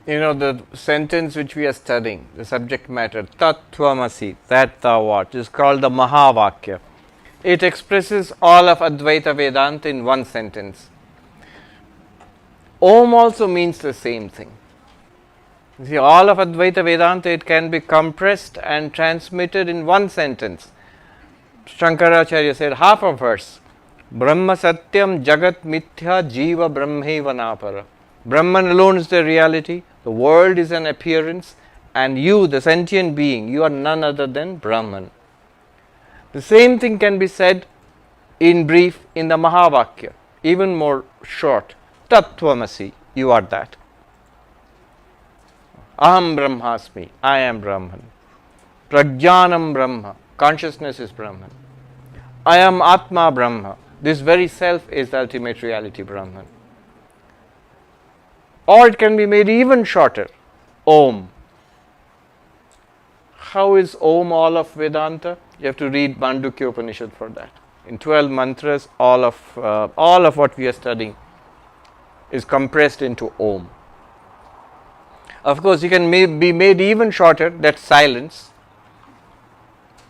You know, the sentence which we are studying, the subject matter, Tat Tvamasi, that thou art, is called the Mahavakya. It expresses all of Advaita Vedanta in one sentence. Om also means the same thing. You see, all of Advaita Vedanta, it can be compressed and transmitted in one sentence. Shankaracharya said half a verse. Brahma Satyam Jagat Mithya Jiva Brahmeva Napara. Brahman alone is the reality, the world is an appearance, and you, the sentient being, you are none other than Brahman. The same thing can be said in brief in the Mahavakya, even more short. Tat Tvamasi, you are that. Aham Brahmasmi, I am Brahman. Prajnanam Brahma, consciousness is Brahman. I am Atma Brahma, this very self is the ultimate reality Brahman. Or it can be made even shorter. Om. How is Om all of Vedanta? You have to read Mandukya Upanishad for that. In 12 mantras, all of what we are studying is compressed into Om. Of course, you can be made even shorter, that's silence.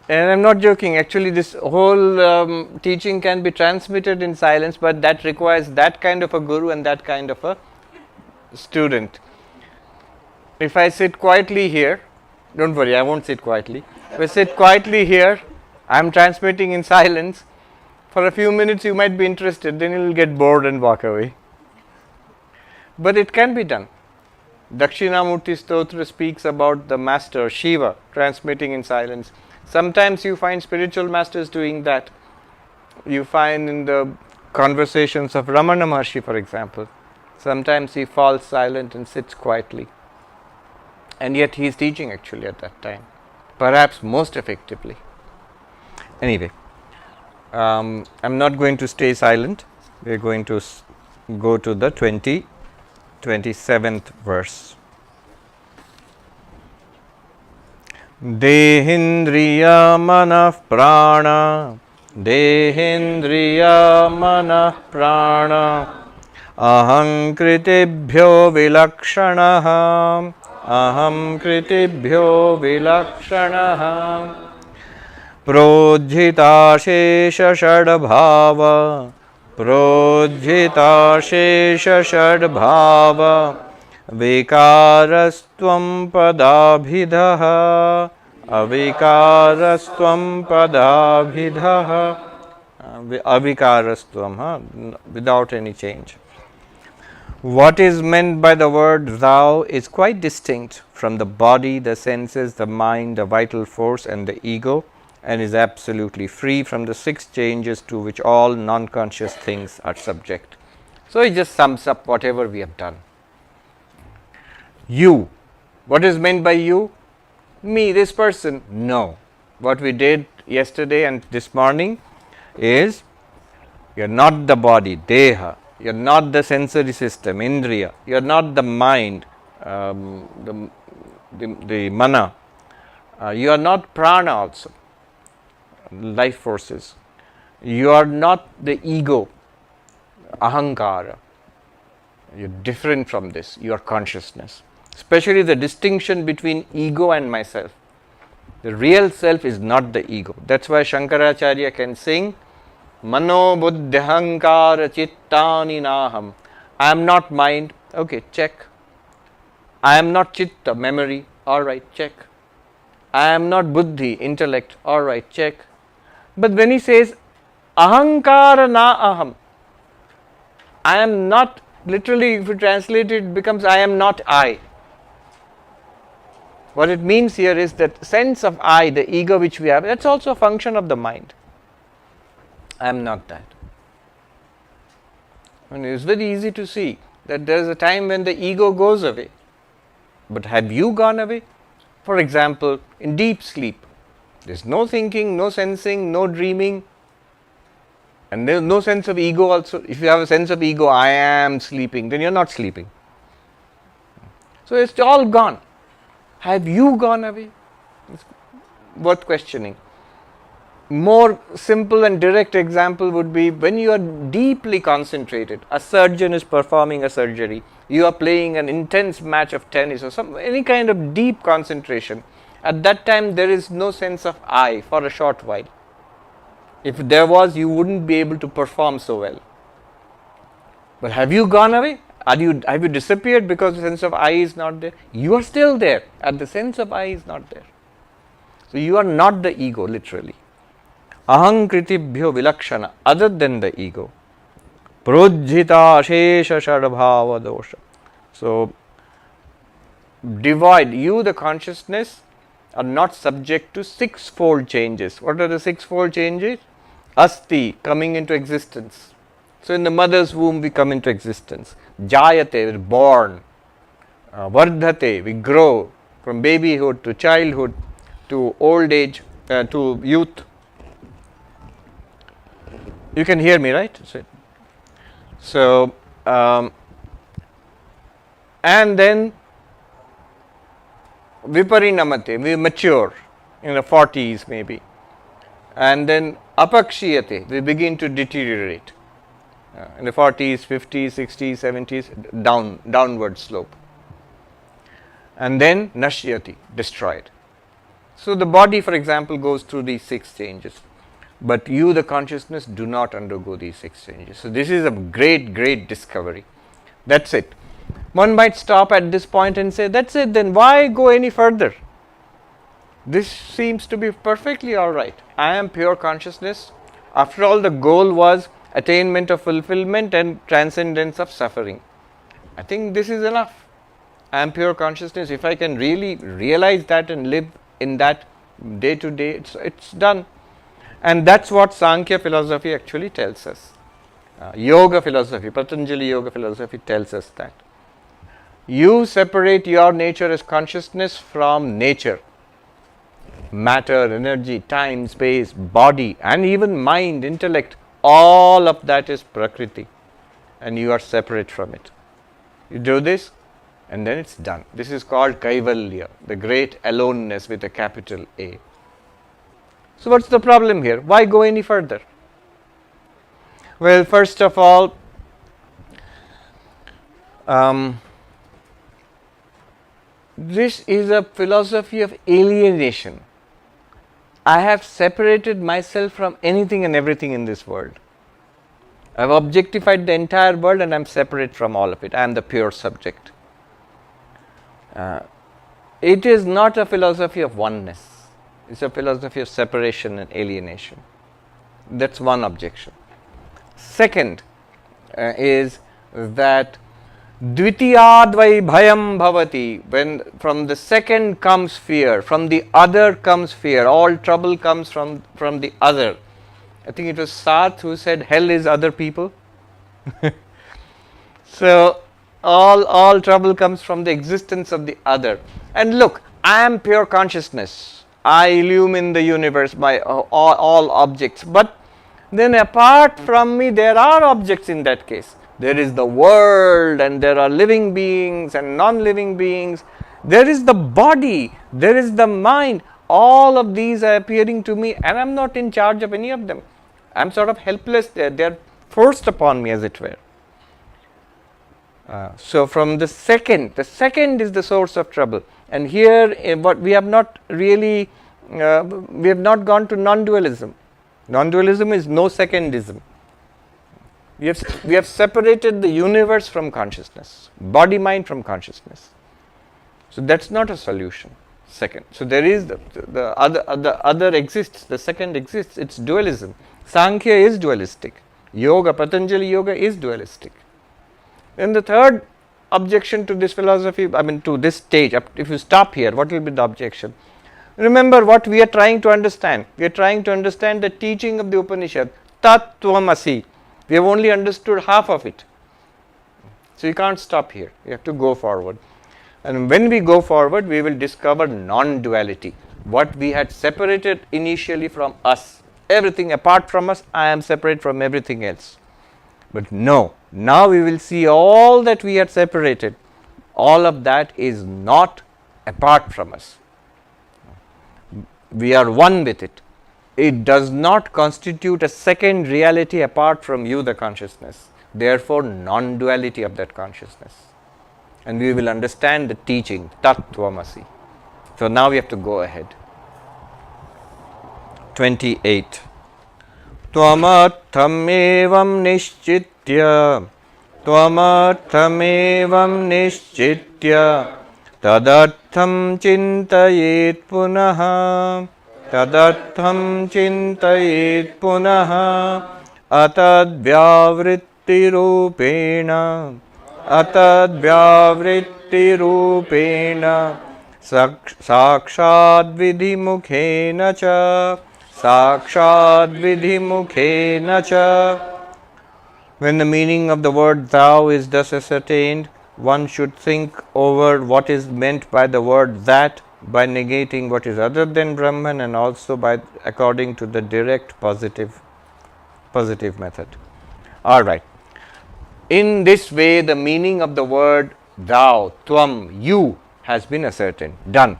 And I'm not joking, actually this whole teaching can be transmitted in silence, but that requires that kind of a guru and that kind of a student. If I sit quietly here, don't worry, I won't sit quietly. If I sit quietly here, I am transmitting in silence. For a few minutes you might be interested, then you will get bored and walk away. But it can be done. Dakshinamurti Stotra speaks about the master Shiva transmitting in silence. Sometimes you find spiritual masters doing that. You find in the conversations of Ramana Maharshi, for example. Sometimes he falls silent and sits quietly. And yet he is teaching actually at that time. Perhaps most effectively. Anyway, I'm not going to stay silent. We are going to go to the 27th verse. Dehindriya manah prana, Dehindriya manah prana, Aham kritibhyo vilakshanaha, Aham kritibhyo vilakshanaha, Prodhita shesha shadbhava, Prodhita shesha shadbhava, Vikarastvam padabhidhaha, Avikarastvam padabhidhaha, Avikarastvam, without any change. What is meant by the word thou is quite distinct from the body, the senses, the mind, the vital force and the ego, and is absolutely free from the 6 changes to which all non-conscious things are subject. So it just sums up whatever we have done. You. What is meant by you? Me, this person? No. What we did yesterday and this morning is, you are not the body, deha. You are not the sensory system, indriya. You are not the mind, the mana. You are not prana also, life forces. You are not the ego, ahankara. You are different from this. You are consciousness. Especially the distinction between ego and myself. The real self is not the ego. That's why Shankaracharya can sing, Mano buddhahankara chittani naham. I am not mind. Okay, check. I am not chitta, memory. Alright, check. I am not buddhi, intellect. Alright, check. But when he says, ahankara na aham, I am not, literally if you translate it, it becomes I am not I. What it means here is that sense of I, the ego which we have, that's also a function of the mind. I am not that. And it's very easy to see that there is a time when the ego goes away. But have you gone away? For example, in deep sleep, there's no thinking, no sensing, no dreaming, and there's no sense of ego also. If you have a sense of ego, I am sleeping, then you're not sleeping. So it's all gone. Have you gone away? It's worth questioning. More simple and direct example would be when you are deeply concentrated. A surgeon is performing a surgery. You are playing an intense match of tennis or any kind of deep concentration. At that time, there is no sense of I for a short while. If there was, you wouldn't be able to perform so well. But have you gone away? Have you disappeared because the sense of I is not there? You are still there, and the sense of I is not there. So you are not the ego, literally. Aham kritibhyo vilakshana, other than the ego. Projjita shesha shadbhava dosha. So, divide, you the consciousness are not subject to sixfold changes. What are the sixfold changes? Asti, coming into existence. So, in the mother's womb we come into existence. Jayate, we are born. Vardhate, we grow from babyhood to childhood to old age to youth. You can hear me, right? So, and then viparinamate, we mature in the 40s maybe, and then apakshiyate, we begin to deteriorate in the 40s, 50s, 60s, 70s, downward slope, and then nashyati, destroyed. So the body, for example, goes through these 6 changes, but you the consciousness do not undergo these 6 changes. So this is a great discovery. That's it. One might stop at this point and say, that's it, then why go any further? This seems to be perfectly all right. I am pure consciousness. After all, the goal was attainment of fulfillment and transcendence of suffering. I think this is enough. I am pure consciousness. If I can really realize that and live in that day to day, it's done. And that's what Sankhya philosophy actually tells us. Yoga philosophy, Patanjali Yoga philosophy tells us that. You separate your nature as consciousness from nature. Matter, energy, time, space, body, and even mind, intellect, all of that is Prakriti. And you are separate from it. You do this, and then it's done. This is called Kaivalya, the great aloneness with a capital A. So what's the problem here? Why go any further? Well, first of all, this is a philosophy of alienation. I have separated myself from anything and everything in this world. I have objectified the entire world and I am separate from all of it. I am the pure subject. It is not a philosophy of oneness. It's a philosophy of separation and alienation. That's one objection. Second is that Dvitiyad vai bhayam bhavati, when from the second comes fear, from the other comes fear, all trouble comes from the other. I think it was Sarth who said hell is other people. So all trouble comes from the existence of the other. And look, I am pure consciousness. I illumine the universe by all objects. But then apart from me, there are objects in that case. There is the world, and there are living beings and non-living beings. There is the body, there is the mind. All of these are appearing to me, and I am not in charge of any of them. I am sort of helpless there. They are forced upon me, as it were. So from the second is the source of trouble. And here, what we have not really, we have not gone to non-dualism. Non-dualism is no secondism. We have separated the universe from consciousness, body mind from consciousness. So that's not a solution. Second, so there is the other exists. The second exists. It's dualism. Sankhya is dualistic. Yoga, Patanjali Yoga is dualistic. Then the third objection to this philosophy, to this stage, if you stop here, what will be the objection? Remember what we are trying to understand. We are trying to understand the teaching of the Upanishad Tat Tvamasi. We have only understood half of it. So you can't stop here. You have to go forward. And when we go forward, we will discover non-duality. What we had separated initially from us. Everything apart from us, I am separate from everything else. But no, now we will see all that we had separated. All of that is not apart from us. We are one with it. It does not constitute a second reality apart from you, the consciousness. Therefore, non-duality of that consciousness. And we will understand the teaching, Tat Tvamasi. So now we have to go ahead. 28. Tvamarthamevam nishchitya Tvamarthamevam nishchitya Tadartham chintayet punaha Tadartham chintayet punaha Atad vyavritti rupena Atad vyavritti rupena Sakshad vidhi mukhena cha Sakshad vidhi mukhena cha. When the meaning of the word thou is thus ascertained, one should think over what is meant by the word that, by negating what is other than Brahman, and also by according to the direct positive method. All right. In this way, the meaning of the word thou, tvam, you, has been ascertained. Done.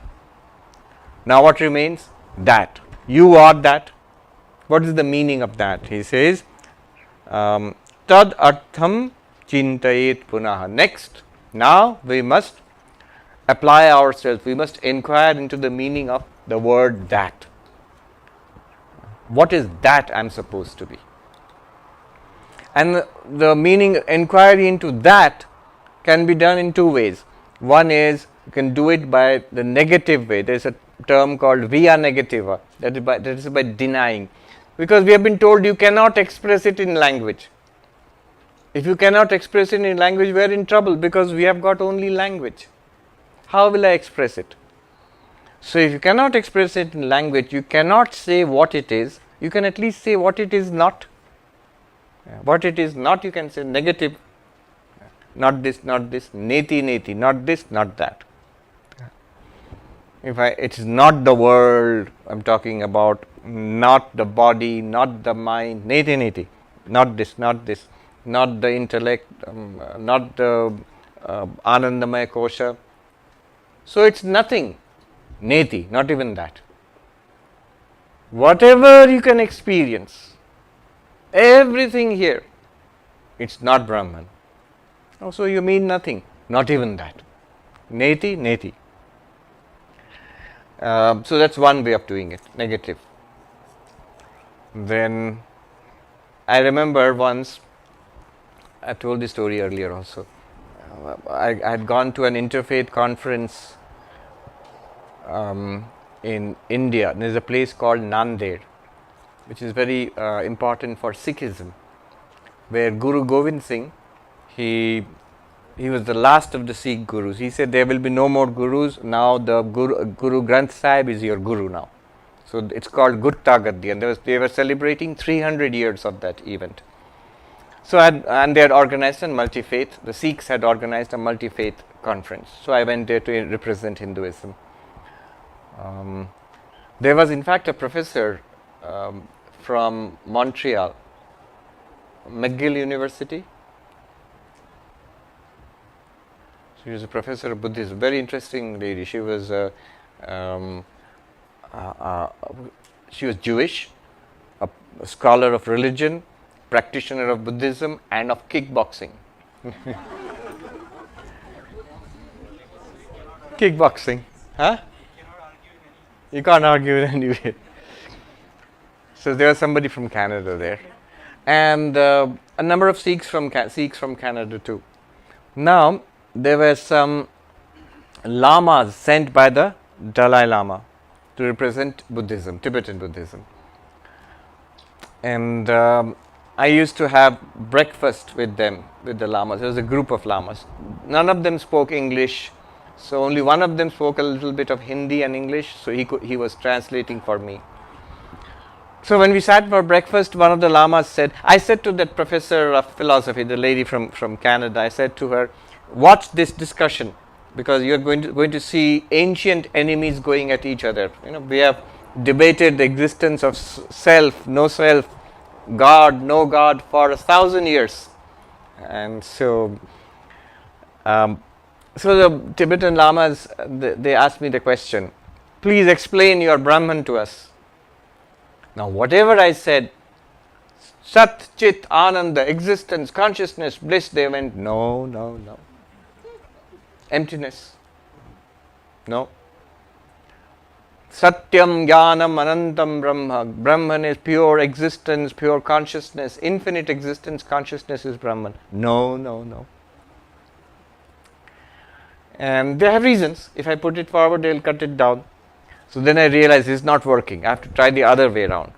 Now what remains? That. You are that. What is the meaning of that? He says, tad artham chintayet punaha. Next, now we must apply ourselves. We must inquire into the meaning of the word that. What is that I am supposed to be? And the meaning, inquiry into that can be done in two ways. One is, you can do it by the negative way. There is a term called via negativa, that is by denying. Because we have been told you cannot express it in language. If you cannot express it in language, we are in trouble because we have got only language. How will I express it? So if you cannot express it in language, you cannot say what it is. You can at least say what it is not. What it is not, you can say negative. Not this, neti, neti, not this, not that. It is not the world I am talking about, not the body, not the mind, neti, neti, not this, not the intellect, not the Anandamaya Kosha. So it's nothing, neti, not even that. Whatever you can experience, everything here, it's not Brahman. Oh, so you mean nothing, not even that. Neti, neti. So that's one way of doing it, negative. Then I remember once, I told this story earlier also. I had gone to an interfaith conference in India. There is a place called Nanded, which is very important for Sikhism, where Guru Gobind Singh, he was the last of the Sikh gurus. He said there will be no more gurus. Now the Guru Granth Sahib is your guru now. So it's called Gutta Gaddi, and they were celebrating 300 years of that event. So and they had organized a multi-faith. The Sikhs had organized a multi-faith conference. So I went there to represent Hinduism. There was in fact a professor from Montreal, McGill University. She was a professor of Buddhism, very interesting lady. She was Jewish, a scholar of religion, practitioner of Buddhism, and of kickboxing. Kickboxing, huh? You can't argue with anyway. So there was somebody from Canada there, and a number of Sikhs from Canada too. Now there were some lamas sent by the Dalai Lama to represent Buddhism, Tibetan Buddhism. And I used to have breakfast with them, with the lamas. There was a group of lamas. None of them spoke English, so only one of them spoke a little bit of Hindi and English, so he was translating for me. So when we sat for breakfast, one of the lamas said, I said to that professor of philosophy, the lady from Canada, I said to her, watch this discussion, because you're going to see ancient enemies going at each other. We have debated the existence of self, no self, God, no God for 1,000 years. And so the Tibetan lamas, they asked me the question, please explain your Brahman to us. Now whatever I said, Sat, Chit, Ananda, existence, consciousness, bliss, they went, no, no, no. Emptiness. No. Satyam, Jnanam, Anantam, Brahma. Brahman is pure existence, pure consciousness, infinite existence, consciousness is Brahman. No, no, no. And they have reasons. If I put it forward, they will cut it down. So then I realized it's not working. I have to try the other way around.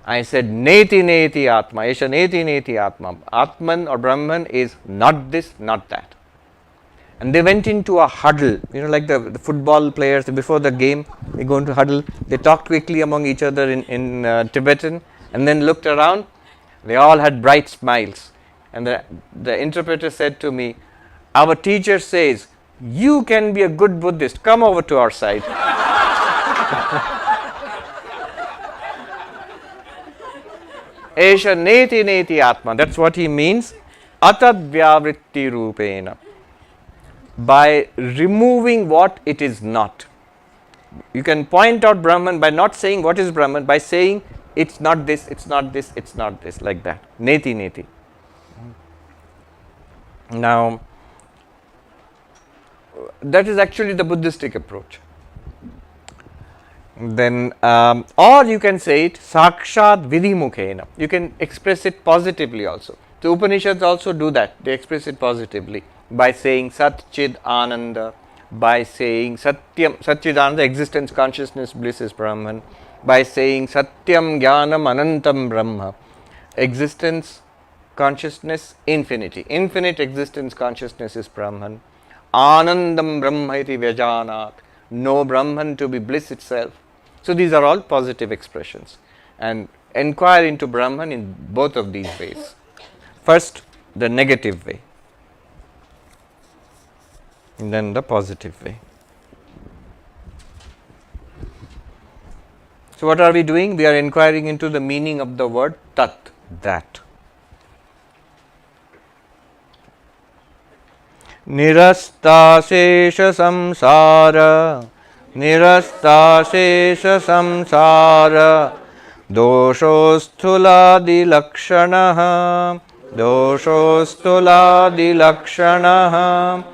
I said, Neti Neti Atma, Esha Neti Neti Atma. Atman or Brahman is not this, not that. And they went into a huddle, like the football players, before the game, they go into huddle. They talked quickly among each other in Tibetan, and then looked around. They all had bright smiles. And the interpreter said to me, our teacher says, you can be a good Buddhist, come over to our side. Esha neti neti atma, that's what he means. Vakyavritti rupena. By removing what it is not. You can point out Brahman by not saying what is Brahman, by saying it's not this, it's not this, it's not this, like that. Neti neti. Now, that is actually the Buddhistic approach. Then, or you can say it sakshat vidhimukhena. You can express it positively also. The Upanishads also do that. They express it positively by saying Sat Chid Ananda, by saying Satyam, Satchidananda, existence, consciousness, bliss is Brahman, by saying Satyam Jnanam Anantam Brahma, existence, consciousness, infinity. Infinite existence, consciousness is Brahman. Anandam Brahma iti vyajanat, know Brahman to be bliss itself. So these are all positive expressions, and inquire into Brahman in both of these ways. First, the negative way, and then the positive way. So what are we doing? We are inquiring into the meaning of the word tat, that. Nirasta shesha samsara, nirasta shesha samsara, doshosthuladi lakshanaha, doshosthuladi lakshanaha,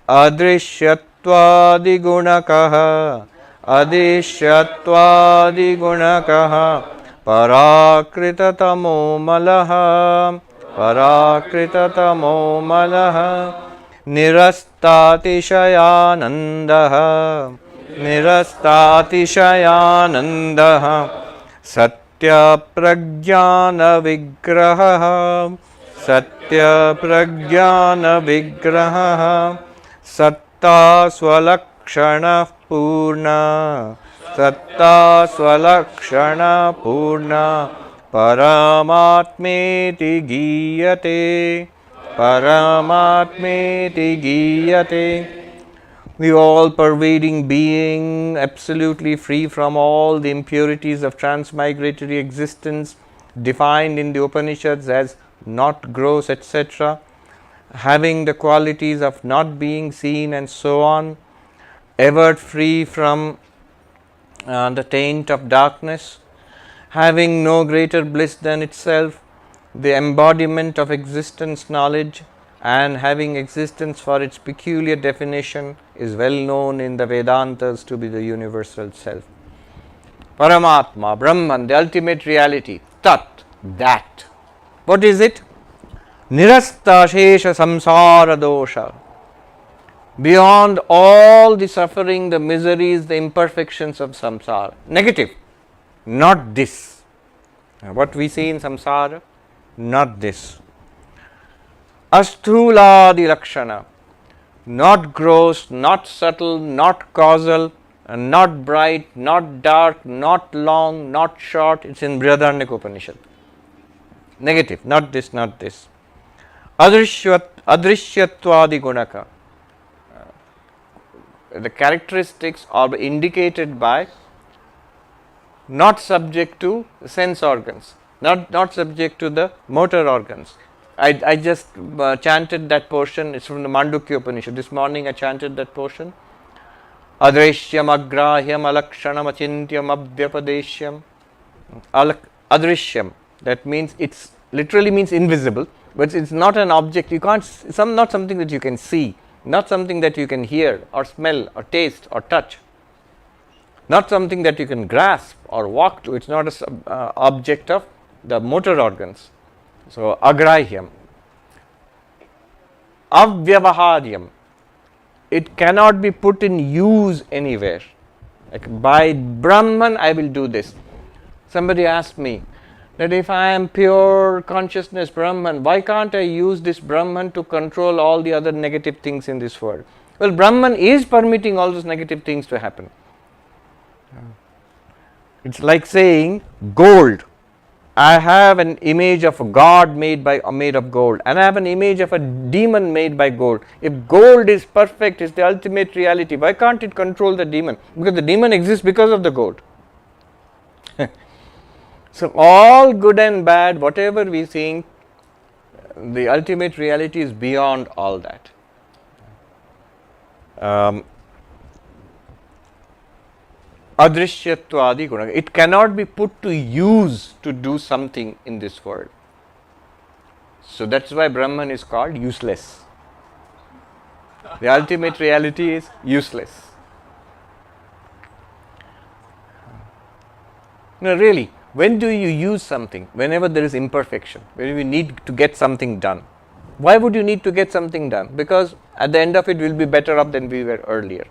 adrishyattvadi gunakaha, adrishyattvadi gunakaha, parakritatamo malaha, parakritatamo malaha, nirastatishayanandaha, nirastatishayanandaha, satya pragyana vigraha, satya pragyana vigraha, satta swalakshana purna, satta swalakshana purna, paramatmeti giyate, paramatmeti giyate. The all-pervading being, absolutely free from all the impurities of transmigratory existence, defined in the Upanishads as not gross, etc., having the qualities of not being seen and so on, ever free from the taint of darkness, having no greater bliss than itself, the embodiment of existence knowledge, and having existence for its peculiar definition, is well known in the Vedantas to be the universal self. Paramatma, Brahman, the ultimate reality, Tat, that. What is it? Nirasta shesha samsara dosha. Beyond all the suffering, the miseries, the imperfections of samsara. Negative, not this. What we see in samsara, not this. Asthuladi lakshana, not gross, not subtle, not causal, not bright, not dark, not long, not short. It's in Brihadaranyaka Upanishad. Negative, not this, not this. Adrishyatwadi gunaka. The characteristics are indicated by not subject to sense organs, not subject to the motor organs. I just chanted that portion. It's from the Mandukya Upanishad. This morning I chanted that portion. Adrishyam agrahyam alakshanam achintyam abhyapadeshyam. Adrishyam, that means it's literally means invisible, but it's not an object. You can't, not something that you can see, not something that you can hear or smell or taste or touch, not something that you can grasp or walk to. It's not an object of the motor organs. So agrahyam. Avyavaharyam, it cannot be put in use anywhere. Like by Brahman I will do this. Somebody asked me that if I am pure consciousness Brahman, why can't I use this Brahman to control all the other negative things in this world? Well, Brahman is permitting all those negative things to happen. It's like saying gold. I have an image of a god made of gold, and I have an image of a demon made by gold. If gold is perfect, is the ultimate reality, why can't it control the demon? Because the demon exists because of the gold. So all good and bad, whatever we think, the ultimate reality is beyond all that. Adrishyatwadi guna. It cannot be put to use to do something in this world. So that's why Brahman is called useless. The ultimate reality is useless. No, really, when do you use something? Whenever there is imperfection, when you need to get something done. Why would you need to get something done? Because at the end of it, we will be better off than we were earlier.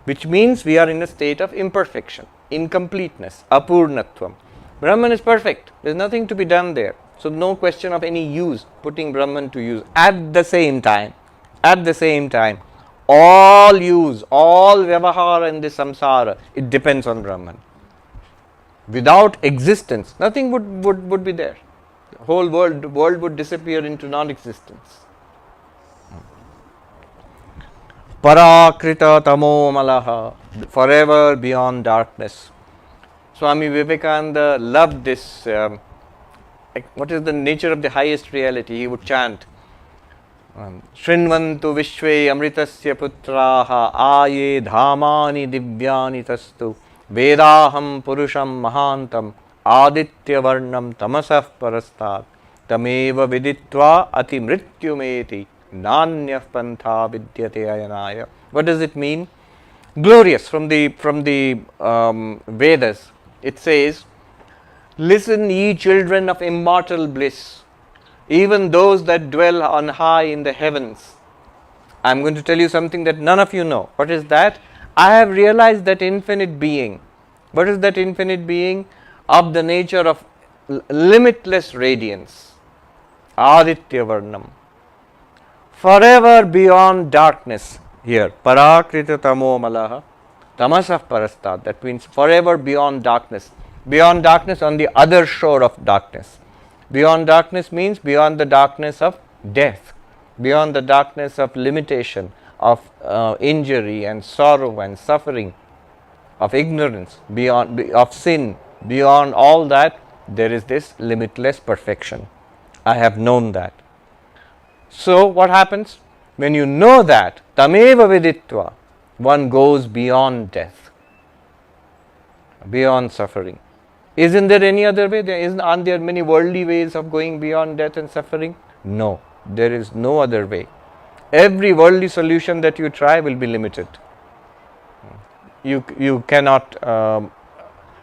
Which means we are in a state of imperfection, incompleteness, apurnatvam. Brahman is perfect. There is nothing to be done there. So no question of any use, putting Brahman to use. At the same time, all use, all vyavahara in this samsara, it depends on Brahman. Without existence, nothing would be there. The whole world would disappear into non-existence. Parakrita tamo malaha, forever beyond darkness. Swami Vivekananda loved this. What is the nature of the highest reality? He would chant, Shrinvantu Vishwe Amritasya Putraha Aye Dhamani Divyani Tastu Vedaham Purusham Mahantam Aditya Varnam Tamasah Parastat Tameva Viditva Ati Mrityumeti Nanyah Pantha Vidyate Ayanaya. What does it mean? Glorious. From the Vedas, it says, listen, ye children of immortal bliss, even those that dwell on high in the heavens. I am going to tell you something that none of you know. What is that? I have realized that infinite being. What is that infinite being? Of the nature of limitless radiance. Aditya Varnam. Forever beyond darkness. Here, Parakrita Tamo Malaha, Tamasah Parastat. That means forever beyond darkness. Beyond darkness, on the other shore of darkness. Beyond darkness means beyond the darkness of death, beyond the darkness of limitation, of injury and sorrow and suffering, of ignorance, beyond of sin. Beyond all that, there is this limitless perfection. I have known that. So what happens? When you know that, tameva viditva, one goes beyond death, beyond suffering. Isn't there any other way? Aren't there many worldly ways of going beyond death and suffering? No, there is no other way. Every worldly solution that you try will be limited. You cannot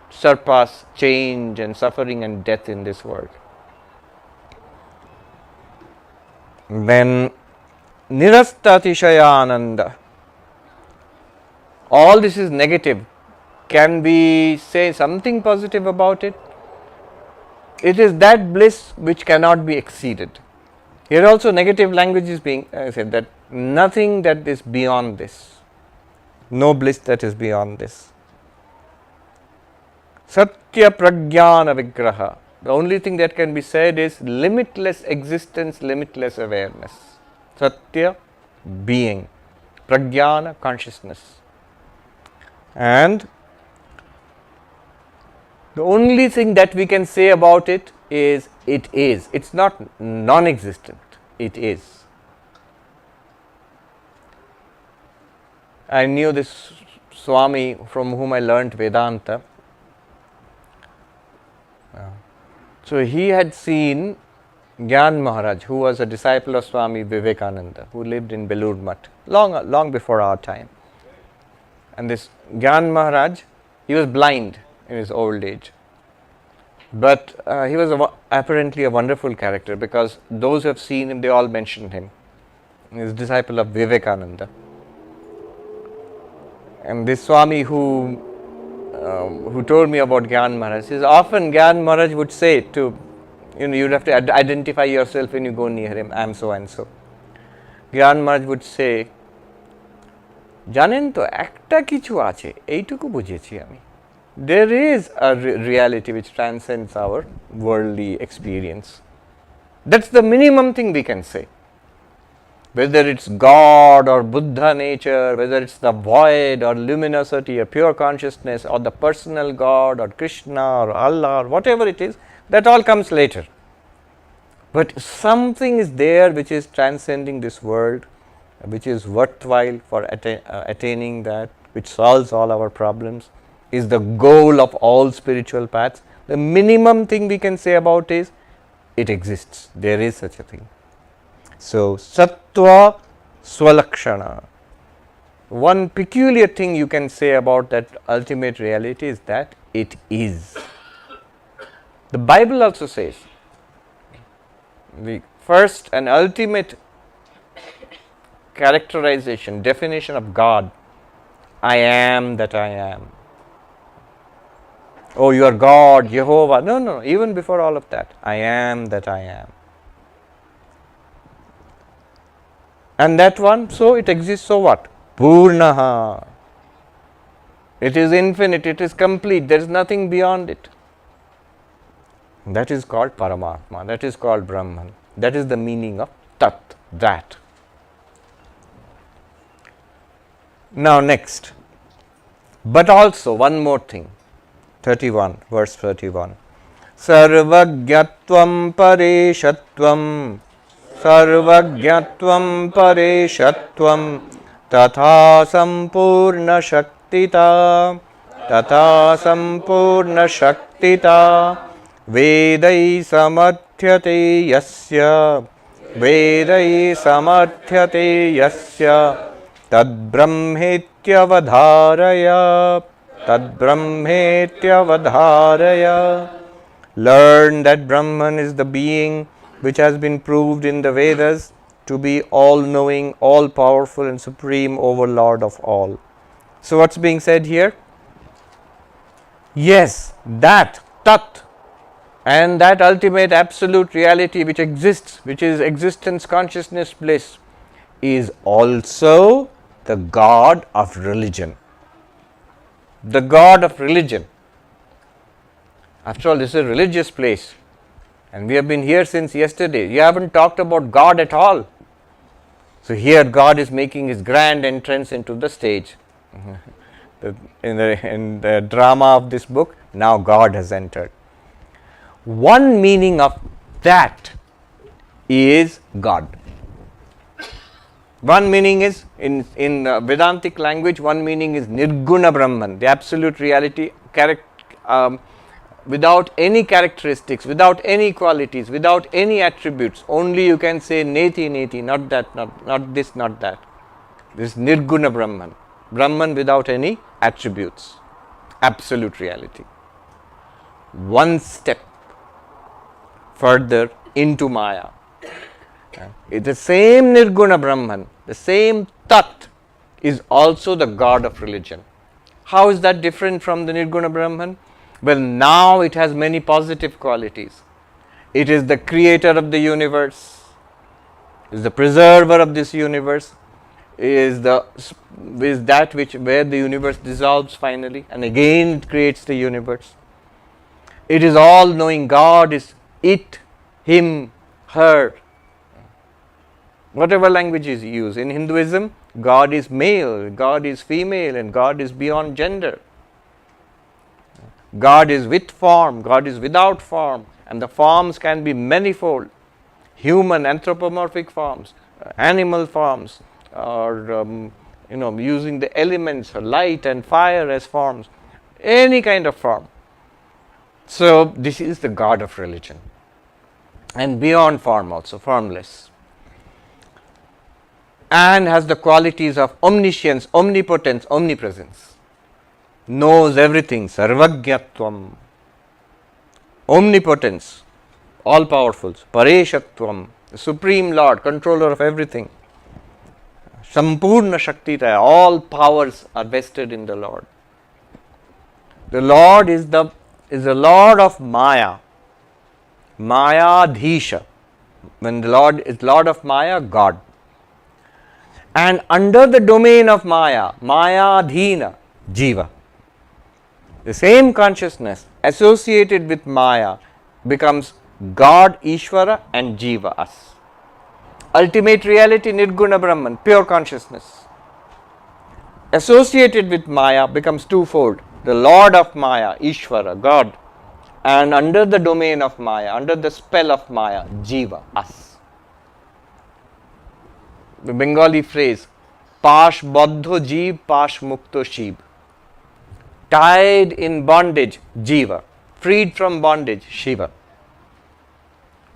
surpass change and suffering and death in this world. Then Nirastatishayananda. All this is negative. Can we say something positive about it? It is that bliss which cannot be exceeded. Here also negative language is being said, that nothing that is beyond this. No bliss that is beyond this. Satya Pragyana Vigraha. The only thing that can be said is limitless existence, limitless awareness. Satya, being. Pragyana, consciousness. And the only thing that we can say about it is it is. It's not non-existent. It is. I knew this Swami from whom I learnt Vedanta. So he had seen Gyan Maharaj, who was a disciple of Swami Vivekananda, who lived in Belur Math, long before our time. And this Gyan Maharaj, he was blind in his old age. But he was apparently a wonderful character, because those who have seen him, they all mention him. He is a disciple of Vivekananda. And this Swami who told me about Gyan Maharaj, says often Gyan Maharaj would say to, you'd have to identify yourself when you go near him, I am so and so. Gyan Maharaj would say, জানেন তো একটা কিছু আছে, এইটুকু বুঝেছি আমি. There is a reality which transcends our worldly experience. That's the minimum thing we can say. Whether it's God or Buddha nature, whether it's the void or luminosity or pure consciousness or the personal God or Krishna or Allah or whatever it is, that all comes later. But something is there which is transcending this world, which is worthwhile for attaining that, which solves all our problems, is the goal of all spiritual paths. The minimum thing we can say about is, it exists. There is such a thing. So, Sattva Swalakshana. One peculiar thing you can say about that ultimate reality is that it is. The Bible also says, the first and ultimate characterization, definition of God, I am that I am. Oh, you are God, Jehovah. No, even before all of that, I am that I am. And that one, so it exists, so what? Purnaha. It is infinite, it is complete, there is nothing beyond it. That is called Paramatma, that is called Brahman. That is the meaning of Tat, that. Now next, but also one more thing, 31, verse 31. Sarvagyatvam pareshatvam, sarvagyatvam pareshatvam, tatha sampurna shaktita, tatha sampurna shaktita, vedai samadhyate yasya, vedai samadhyate yasya, tad brahmetyavadharaya, tad brahmetyavadharaya. Learn that Brahman is the being which has been proved in the Vedas to be all-knowing, all-powerful and supreme overlord of all. So what's being said here? Yes, that, Tat, and that ultimate absolute reality which exists, which is existence, consciousness, bliss, is also the God of religion. The God of religion. After all, this is a religious place, and we have been here since yesterday. You haven't talked about God at all. So here God is making his grand entrance into the stage. In the drama of this book, now God has entered. One meaning of that is God. One meaning is, in Vedantic language, one meaning is Nirguna Brahman, the absolute reality, without any characteristics, without any qualities, without any attributes. Only you can say Neti, Neti, not that, not this, not that. This Nirguna Brahman, Brahman without any attributes, absolute reality. One step further into Maya. It's the same Nirguna Brahman, the same Tat is also the God of religion. How is that different from the Nirguna Brahman? Well, now it has many positive qualities. It is the creator of the universe, it is the preserver of this universe, is that which where the universe dissolves finally, and again it creates the universe. It is all knowing. God is it, him, her. Whatever language is used. In Hinduism, God is male, God is female, and God is beyond gender. God is with form, God is without form, and the forms can be manifold. Human, anthropomorphic forms, animal forms, or using the elements, light and fire as forms, any kind of form. So this is the God of religion, and beyond form also, formless, and has the qualities of omniscience, omnipotence, omnipresence, knows everything, sarvajñatvam, omnipotence, all powerful, pareshatvam, the supreme Lord, controller of everything, sampurna shaktita, all powers are vested in the Lord. The Lord is the Lord of Maya, Mayadhisha. When the Lord is Lord of Maya, God. And under the domain of Maya, Mayadhina, Jiva. The same consciousness associated with Maya becomes God, Ishvara, and Jiva, us. Ultimate reality, Nirguna Brahman, pure consciousness. Associated with Maya becomes twofold. The Lord of Maya, Ishvara, God, and under the domain of Maya, under the spell of Maya, Jiva, us. The Bengali phrase, Pash Baddho Jeev, Pash Mukto Shiv. Tied in bondage, Jiva. Freed from bondage, Shiva.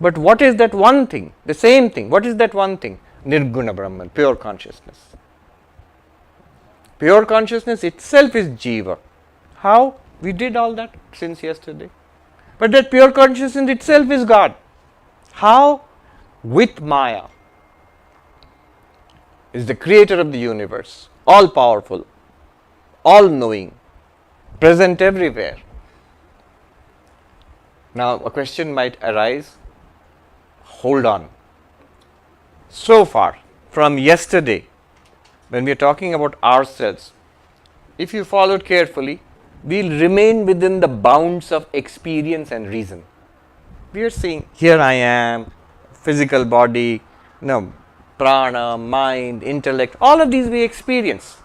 But what is that one thing? The same thing. What is that one thing? Nirguna Brahman, pure consciousness. Pure consciousness itself is Jiva. How? We did all that since yesterday. But that pure consciousness itself is God. How? With Maya. Is the creator of the universe, all powerful, all knowing, present everywhere. Now a question might arise. Hold on. So far, from yesterday, when we are talking about ourselves, if you followed carefully, we'll remain within the bounds of experience and reason. We are saying, here I am, physical body, prana, mind, intellect, all of these we experience.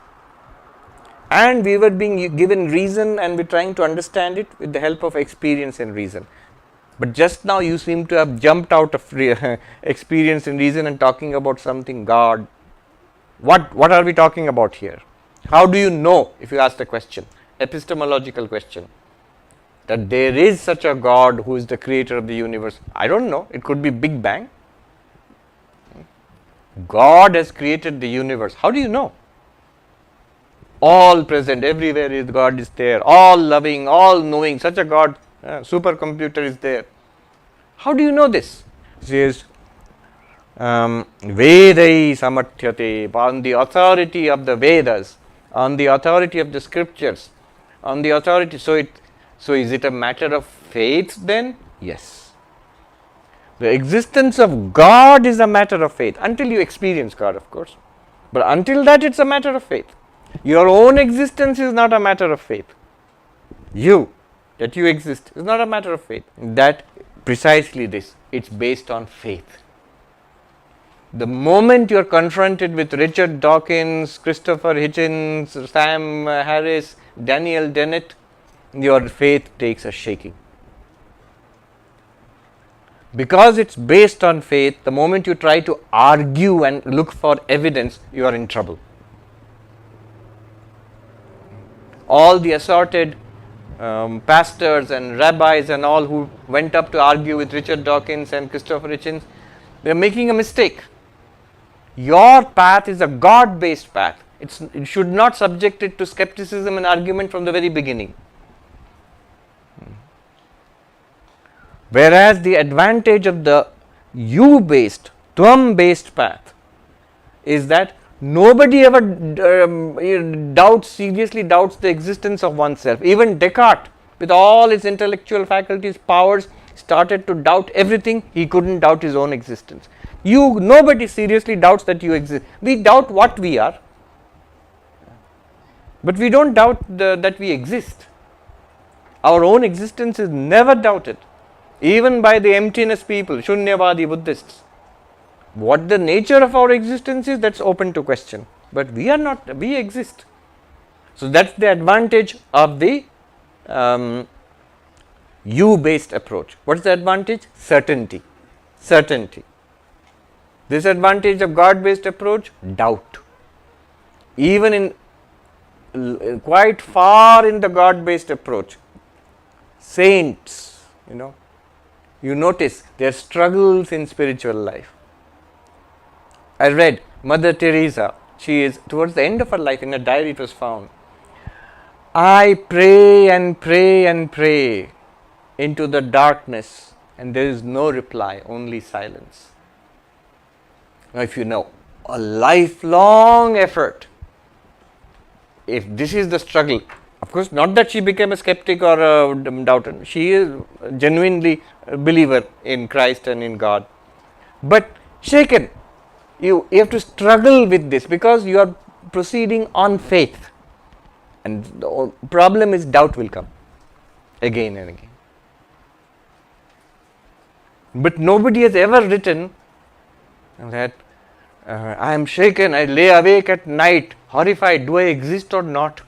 And we were being given reason, and we're trying to understand it with the help of experience and reason. But just now you seem to have jumped out of experience and reason and talking about something, God. What are we talking about here? How do you know, if you ask the question, epistemological question, that there is such a God who is the creator of the universe? I don't know. It could be Big Bang. God has created the universe. How do you know? All present, everywhere is God is there, all loving, all knowing, such a God, supercomputer is there. How do you know this? It says, Vedai samathyate, on the authority of the Vedas, on the authority of the scriptures, on the authority. So is it a matter of faith then? Yes. The existence of God is a matter of faith, until you experience God, of course. But until that, it's a matter of faith. Your own existence is not a matter of faith. That you exist, is not a matter of faith. That precisely this, it's based on faith. The moment you are confronted with Richard Dawkins, Christopher Hitchens, Sam Harris, Daniel Dennett, your faith takes a shaking. Because it's based on faith, the moment you try to argue and look for evidence, you are in trouble. All the assorted pastors and rabbis and all who went up to argue with Richard Dawkins and Christopher Hitchens, they are making a mistake. Your path is a God-based path. It should not subject it to skepticism and argument from the very beginning. Whereas the advantage of the you-based, Tvam-based path is that nobody ever seriously doubts the existence of oneself. Even Descartes, with all his intellectual faculties, powers, started to doubt everything, he couldn't doubt his own existence. Nobody seriously doubts that you exist. We doubt what we are, but we don't doubt that we exist. Our own existence is never doubted, even by the emptiness people, Shunyavadi Buddhists. What the nature of our existence is, that's open to question, but we are not, we exist. So that's the advantage of the you-based approach. What is the advantage? Certainty. Certainty. Disadvantage of God-based approach? Doubt. Even in quite far in the God-based approach, saints, you notice their struggles in spiritual life. I read Mother Teresa, she is towards the end of her life, in a diary it was found, I pray and pray and pray into the darkness and there is no reply, only silence. Now if you know, a lifelong effort, if this is the struggle, of course not that she became a skeptic or a doubter, she is genuinely a believer in Christ and in God, but shaken. You have to struggle with this because you are proceeding on faith, and the problem is doubt will come again and again. But nobody has ever written that I am shaken, I lay awake at night, horrified, do I exist or not?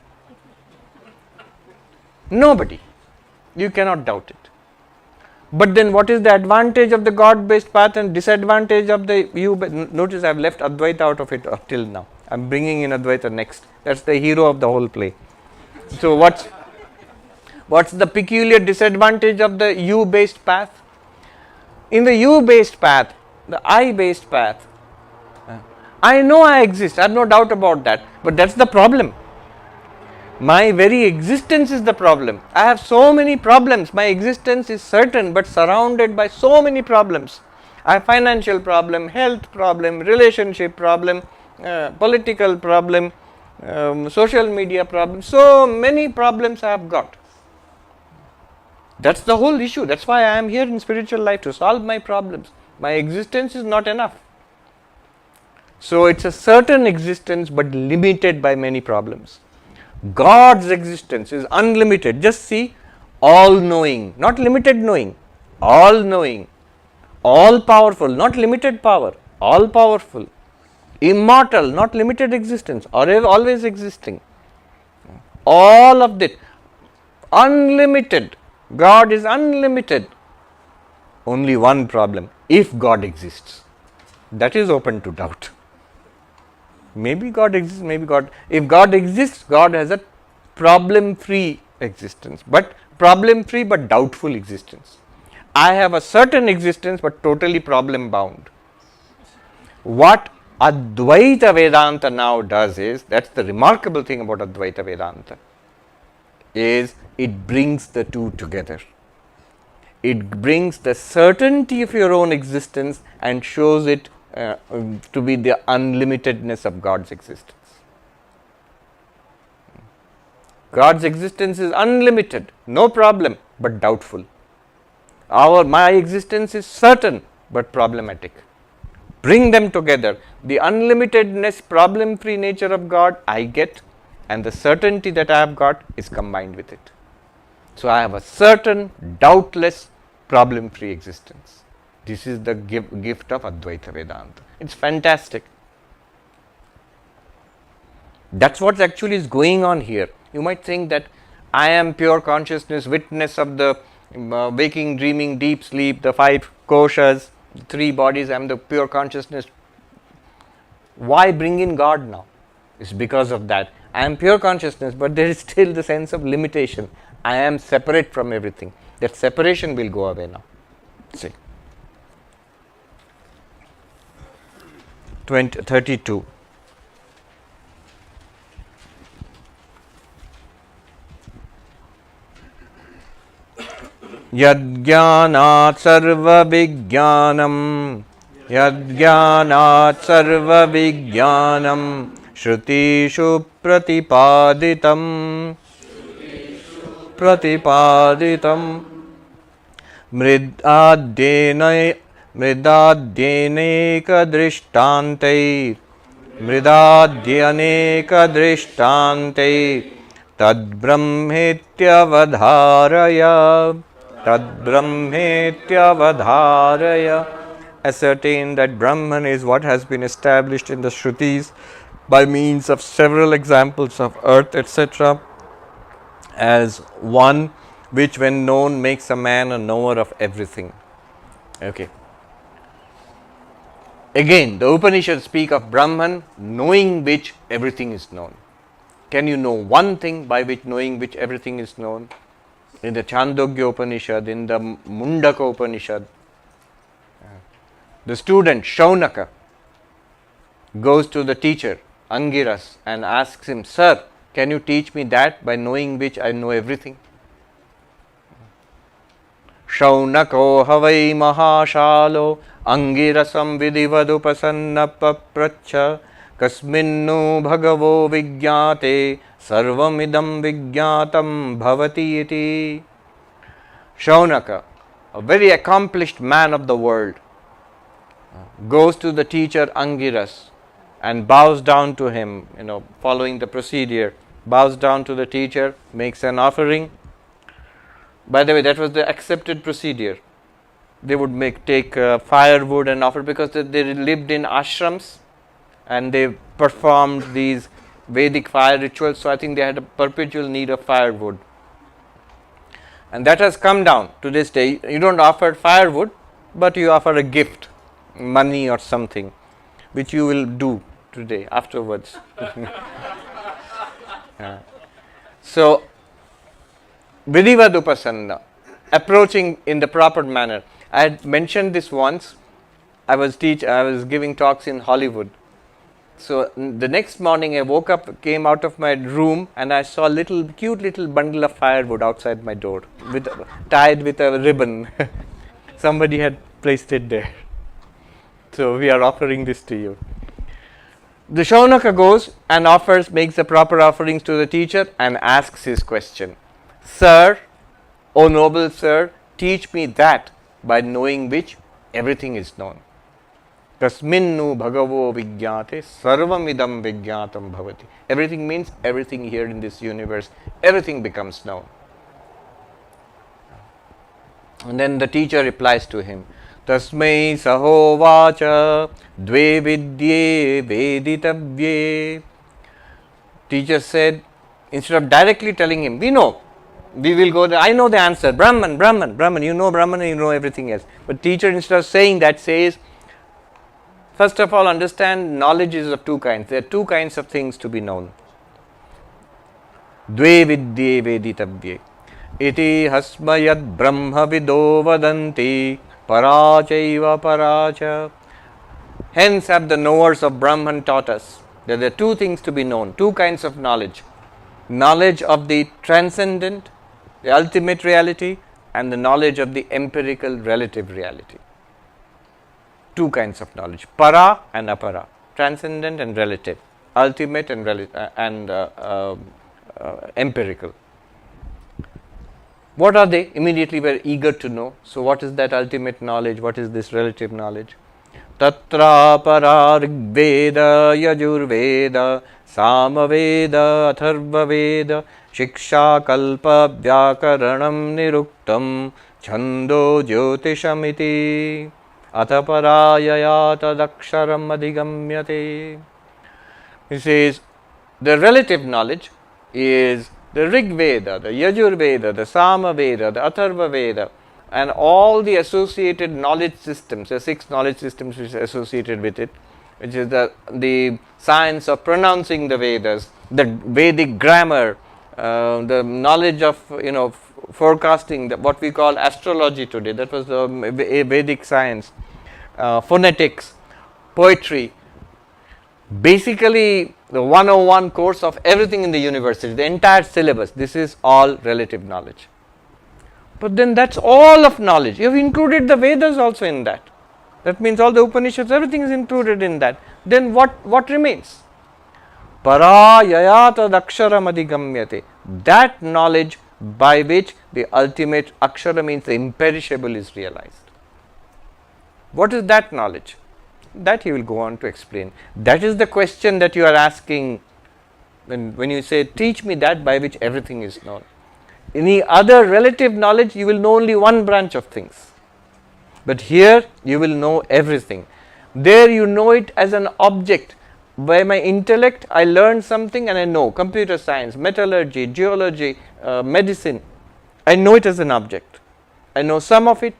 Nobody. You cannot doubt it. But then what is the advantage of the God-based path and disadvantage of the you? Notice I have left Advaita out of it till now. I am bringing in Advaita next. That's the hero of the whole play. So what's the peculiar disadvantage of the you-based path? In the you-based path, the I-based path, I know I exist, I have no doubt about that, but that's the problem. My very existence is the problem. I have so many problems. My existence is certain but surrounded by so many problems. I have financial problem, health problem, relationship problem, political problem, social media problem. So many problems I have got. That's the whole issue. That's why I am here in spiritual life, to solve my problems. My existence is not enough. So it's a certain existence but limited by many problems. God's existence is unlimited. Just see, all knowing, not limited knowing, all knowing, all powerful, not limited power, all powerful, immortal, not limited existence, or always existing. All of that, unlimited. God is unlimited. Only one problem: if God exists, that is open to doubt. Maybe God exists, maybe God. If God exists, God has a problem-free existence, but problem-free but doubtful existence. I have a certain existence but totally problem-bound. What Advaita Vedanta now does is, that's the remarkable thing about Advaita Vedanta, is it brings the two together. It brings the certainty of your own existence and shows it to be the unlimitedness of God's existence. God's existence is unlimited, no problem, but doubtful. My existence is certain but problematic. Bring them together. The unlimitedness, problem-free nature of God I get, and the certainty that I have got is combined with it. So I have a certain, doubtless, problem-free existence. This is the gift of Advaita Vedanta. It's fantastic. That's what actually is going on here. You might think that I am pure consciousness, witness of the waking, dreaming, deep sleep, the 5 koshas, the 3 bodies, I am the pure consciousness. Why bring in God now? It's because of that. I am pure consciousness, but there is still the sense of limitation. I am separate from everything. That separation will go away now. See. 32. Yadgyanat sarva vijnanam, Yadgyanat sarva vijnanam, Shrutishu pratipaditam, Mridadyene Mridadyeneka Drishtante Mridadyaneka Drishtante Tad Brahmetyavadharaya Tad Brahmetyavadharaya. Ascertain that Brahman is what has been established in the Shrutis by means of several examples of earth, etc., as one which, when known, makes a man a knower of everything. Okay. Again, the Upanishads speak of Brahman, knowing which everything is known. Can you know one thing by which knowing which everything is known? In the Chandogya Upanishad, in the Mundaka Upanishad, the student Shaunaka goes to the teacher Angiras and asks him, "Sir, can you teach me that by knowing which I know everything?" Shaunako havai mahashalo Angirasam vidivadupasannapa papracha kasminnu bhagavo vigyate sarvamidam vigyatam bhavati iti. Shaunaka, a very accomplished man of the world, goes to the teacher Angiras and bows down to him, following the procedure, bows down to the teacher, makes an offering. By the way, that was the accepted procedure. They would take firewood and offer, because they lived in ashrams and they performed these Vedic fire rituals, so I think they had a perpetual need of firewood. And that has come down to this day. You don't offer firewood, but you offer a gift, money or something, which you will do today afterwards. So, Vidivadupasana, approaching in the proper manner. I had mentioned this once. I was giving talks in Hollywood. So the next morning I woke up, came out of my room, and I saw a cute little bundle of firewood outside my door, tied with a ribbon. Somebody had placed it there. So we are offering this to you. The Shaunaka goes and makes the proper offerings to the teacher and asks his question. "Sir, O noble sir, teach me that by knowing which everything is known. Tasminnu bhagavo vigyate sarvamidam vigyatam bhavati." Everything means everything here in this universe, everything becomes known. And then the teacher replies to him, "Tasmai sahovacha dve vidye veditavye." Teacher said, instead of directly telling him, "We know, we will go there, I know the answer, Brahman, Brahman, Brahman, you know Brahman and you know everything else." But teacher, instead of saying that, says, first of all, understand knowledge is of two kinds. There are two kinds of things to be known. Dve vidye veditavye. Iti hasmayad brahma vido vadanti parachaiva paracha. Hence have the knowers of Brahman taught us that there are two things to be known, two kinds of knowledge. Knowledge of the transcendent, the ultimate reality, and the knowledge of the empirical relative reality. Two kinds of knowledge, para and apara, transcendent and relative, ultimate and empirical. What are they? Immediately we are eager to know. So what is that ultimate knowledge? What is this relative knowledge? Tatra para rigveda yajurveda samaveda atharvaveda shiksha kalpa vyakaranam niruktam chando jyotishamiti athaparayaya tadaksharam adhigamyate. He says the relative knowledge is the Rig Veda, the Yajur Veda, the Sama Veda, the Atharva Veda, and all the associated knowledge systems, the 6 knowledge systems which are associated with it, which is the science of pronouncing the Vedas, the Vedic grammar, the knowledge of forecasting, what we call astrology today, that was the Vedic science, phonetics, poetry. Basically, the 101 course of everything in the university, the entire syllabus, this is all relative knowledge. But then that's all of knowledge. You have included the Vedas also in that. That means all the Upanishads, everything is included in that. Then what remains? Para yayata daksharam adhigamyate. That knowledge by which the ultimate Akshara, means the imperishable, is realized. What is that knowledge? That he will go on to explain. That is the question that you are asking when you say, teach me that by which everything is known. Any other relative knowledge, you will know only one branch of things. But here, you will know everything. There, you know it as an object. By my intellect, I learn something and I know. Computer science, metallurgy, geology, medicine. I know it as an object. I know some of it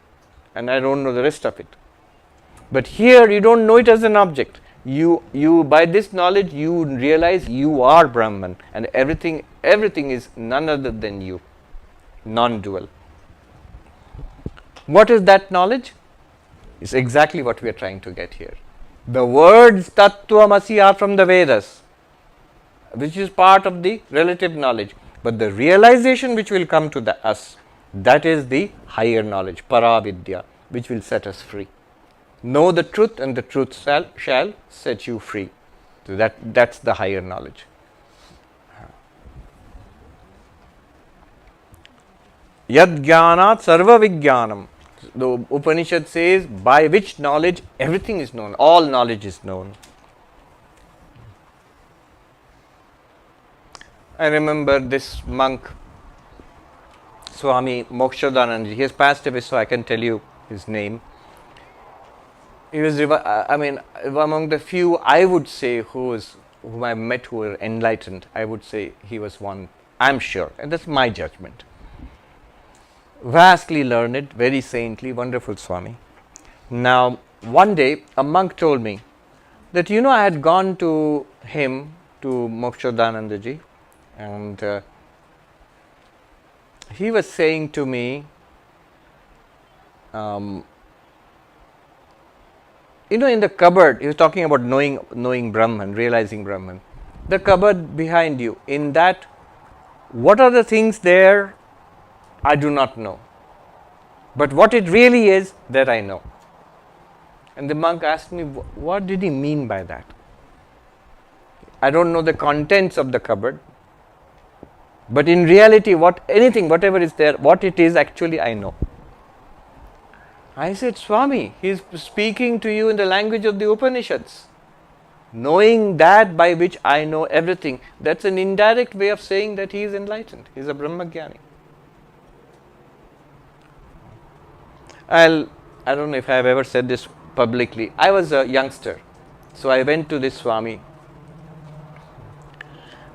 and I don't know the rest of it. But here, you don't know it as an object. You by this knowledge, you realize you are Brahman, and everything is none other than you, non-dual. What is that knowledge? It's exactly what we are trying to get here. The words Tattvamasi are from the Vedas, which is part of the relative knowledge. But the realization which will come to us, that is the higher knowledge, Paravidya, which will set us free. Know the truth, and the truth shall set you free. So that's the higher knowledge. Yad jnanat sarva vijnanam. The Upanishad says, by which knowledge everything is known, all knowledge is known. I remember this monk, Swami Mokshadananda. He has passed away, so I can tell you his name. He was, among the few, I would say, whom I met who were enlightened. I would say he was one, I'm sure, and that's my judgment. Vastly learned, very saintly, wonderful Swami. Now, one day, a monk told me that, I had gone to him, to Mokshadanandaji, and he was saying to me, in the cupboard, he was talking about knowing Brahman, realizing Brahman. The cupboard behind you, in that, what are the things there? I do not know. But what it really is, that I know. And the monk asked me, what did he mean by that? I don't know the contents of the cupboard. But in reality, whatever is there, what it is actually, I know. I said, Swami, he is speaking to you in the language of the Upanishads. Knowing that by which I know everything, that's an indirect way of saying that he is enlightened. He is a Brahmagyani. I don't know if I have ever said this publicly. I was a youngster, so I went to this Swami.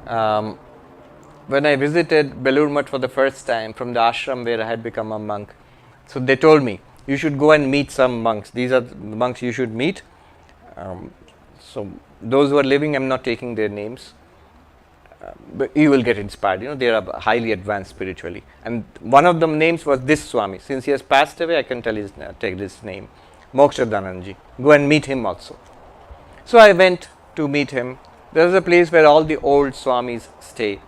When I visited Belur Math for the first time from the ashram where I had become a monk, so they told me, you should go and meet some monks. These are the monks you should meet. So those who are living, I'm not taking their names. But you will get inspired. They are highly advanced spiritually. And one of the names was this Swami. Since he has passed away, I can take this name. Mokshadanandaji. Go and meet him also. So I went to meet him. There is a place where all the old Swamis stay.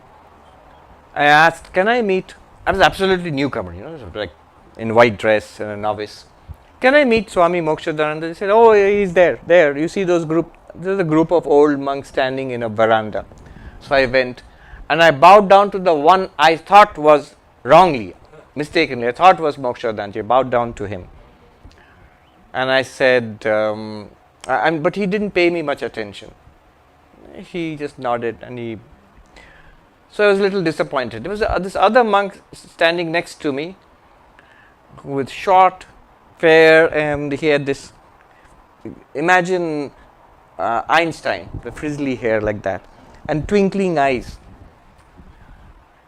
I asked, can I meet? I was absolutely newcomer, like in white dress and a novice. Can I meet Swami Mokshadananda? He said, oh, he's there. There, you see those group. There's a group of old monks standing in a veranda. So I went and I bowed down to the one I thought was mistakenly, I thought was Mokshadananda. I bowed down to him. And I said, but he didn't pay me much attention. He just nodded and so I was a little disappointed. There was this other monk standing next to me with short, fair, and he had this, imagine Einstein, the frizzly hair like that, and twinkling eyes.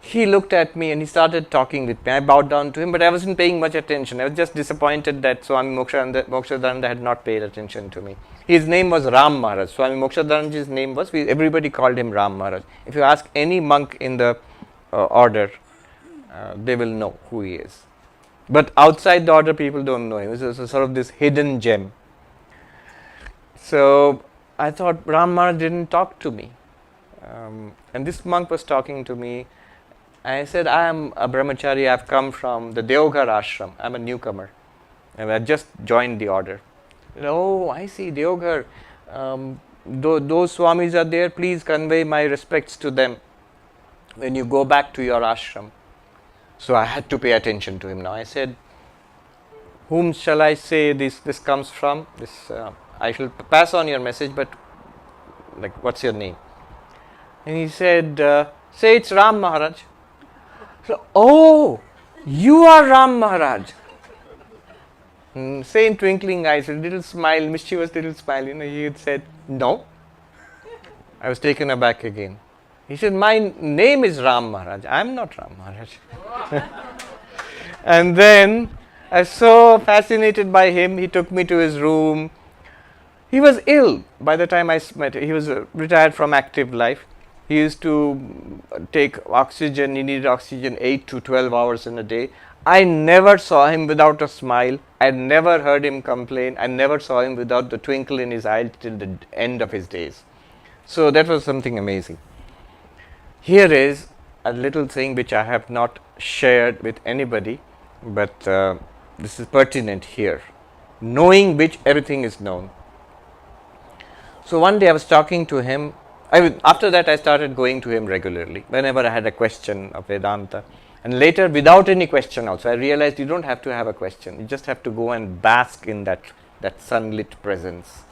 He looked at me and he started talking with me. I bowed down to him, but I wasn't paying much attention. I was just disappointed that Swami Mokshadananda had not paid attention to me. His name was Ram Maharaj. Swami Mokshadanandaji's name was, everybody called him Ram Maharaj. If you ask any monk in the order, they will know who he is. But outside the order, people don't know him. It was sort of this hidden gem. So I thought Ram Maharaj didn't talk to me. And this monk was talking to me. I said, I am a brahmachari. I have come from the Deoghar ashram. I am a newcomer. And I just joined the order. Oh, I see, Deoghar. Those Swamis are there. Please convey my respects to them when you go back to your ashram. So I had to pay attention to him now. I said, whom shall I say this comes from? I shall pass on your message, but like, what's your name? And he said, say it's Ram Maharaj. So, oh, you are Ram Maharaj. Same twinkling eyes, a little smile, mischievous little smile. He had said, no. I was taken aback again. He said, my name is Ram Maharaj. I am not Ram Maharaj. And then I was so fascinated by him. He took me to his room. He was ill by the time I met him. He was retired from active life. He used to take oxygen. He needed oxygen 8 to 12 hours in a day. I never saw him without a smile. I never heard him complain. I never saw him without the twinkle in his eye till the end of his days. So that was something amazing. Here is a little thing which I have not shared with anybody, but this is pertinent here. Knowing which everything is known. So one day I was talking to him. After that I started going to him regularly whenever I had a question of Vedanta. And later, without any question also, I realized you don't have to have a question. You just have to go and bask in that sunlit presence.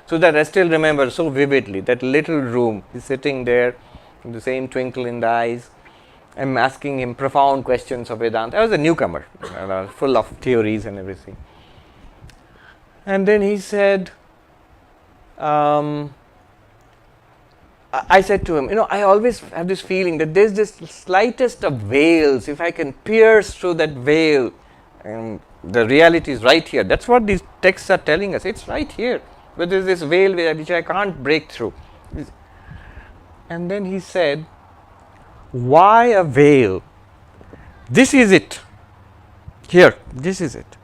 So that I still remember so vividly that little room. He's sitting there, the same twinkle in the eyes. I'm asking him profound questions of Vedanta. I was a newcomer, full of theories and everything. And then he said, I said to him, I always have this feeling that there's this slightest of veils. If I can pierce through that veil, and the reality is right here. That's what these texts are telling us. It's right here. But there's this veil which I can't break through. And then he said, why a veil? This is it. Here, this is it.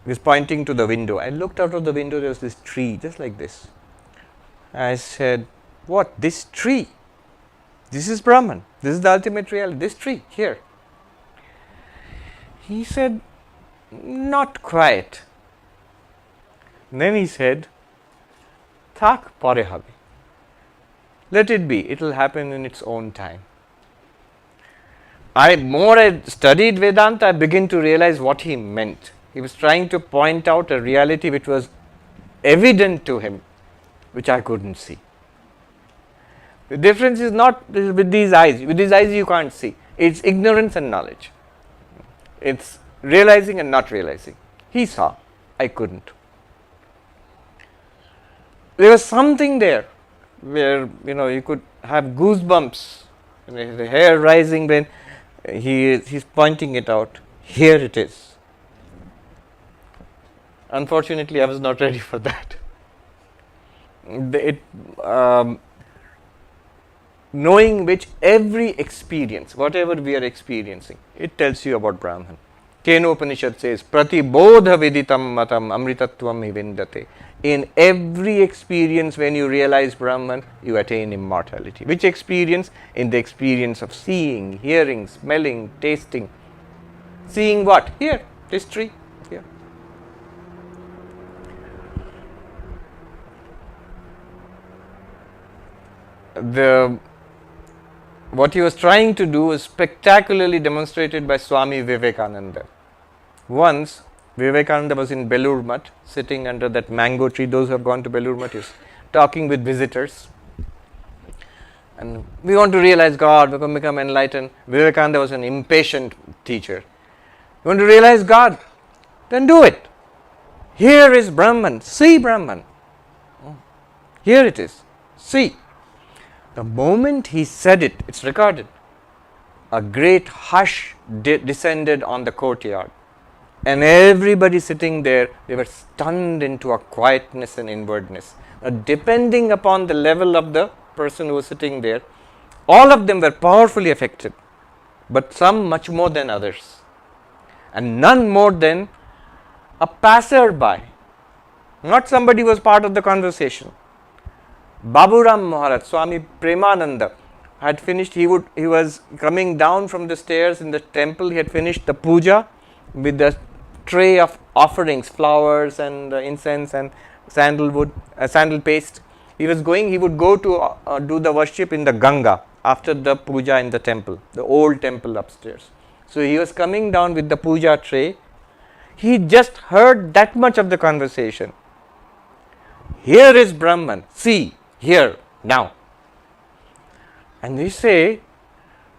He was pointing to the window. I looked out of the window, there was this tree, just like this. I said, what? This tree? This is Brahman. This is the ultimate reality. This tree, here. He said, not quite. And then he said, Thak pore habe. Let it be. It will happen in its own time. More I studied Vedanta, I begin to realize what he meant. He was trying to point out a reality which was evident to him, which I couldn't see. The difference is not with these eyes. With these eyes you can't see. It's ignorance and knowledge. It's realizing and not realizing. He saw. I couldn't. There was something there where you could have goosebumps, the hair rising when he's pointing it out. Here it is. Unfortunately, I was not ready for that. Knowing which every experience, whatever we are experiencing, it tells you about Brahman. Keno Upanishad says, Pratibodha viditam matam amritatvam hivindate. In every experience, when you realize Brahman, you attain immortality. Which experience? In the experience of seeing, hearing, smelling, tasting. Seeing what? Here, this tree, here. What he was trying to do was spectacularly demonstrated by Swami Vivekananda. Once, Vivekananda was in Belur Mutt, sitting under that mango tree. Those who have gone to Belur Mutt, is talking with visitors. And we want to realize God, we want to become enlightened. Vivekananda was an impatient teacher. You want to realize God? Then do it. Here is Brahman. See Brahman. Here it is. See. The moment he said it, it's recorded. A great hush descended on the courtyard. And everybody sitting there, they were stunned into a quietness and inwardness. Depending upon the level of the person who was sitting there, all of them were powerfully affected, but some much more than others. And none more than a passerby, not somebody who was part of the conversation. Baburam Maharaj, Swami Premananda, had finished, he was coming down from the stairs in the temple. He had finished the puja with the tray of offerings, flowers and incense and sandalwood, sandal paste. He would go to do the worship in the Ganga after the puja in the temple, the old temple upstairs. So he was coming down with the puja tray. He just heard that much of the conversation. Here is Brahman. See, here, now. And we say,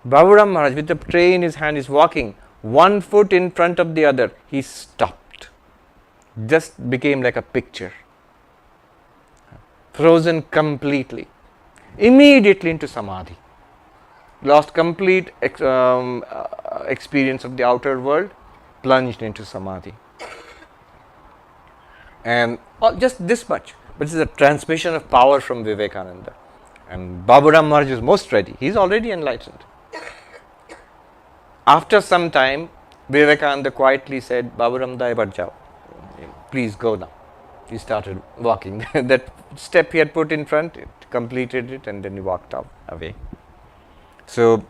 Baburam Maharaj with the tray in his hand is walking, one foot in front of the other. He stopped. Just became like a picture. Frozen completely. Immediately into samadhi. Lost complete experience of the outer world, plunged into samadhi. And just this much. But this is a transmission of power from Vivekananda. And Baburam Maharaj is most ready. He is already enlightened. After some time, Vivekananda quietly said, Baburam Dai Bajjao, please go now. He started walking. That step he had put in front, it completed it, and then he walked out away. So,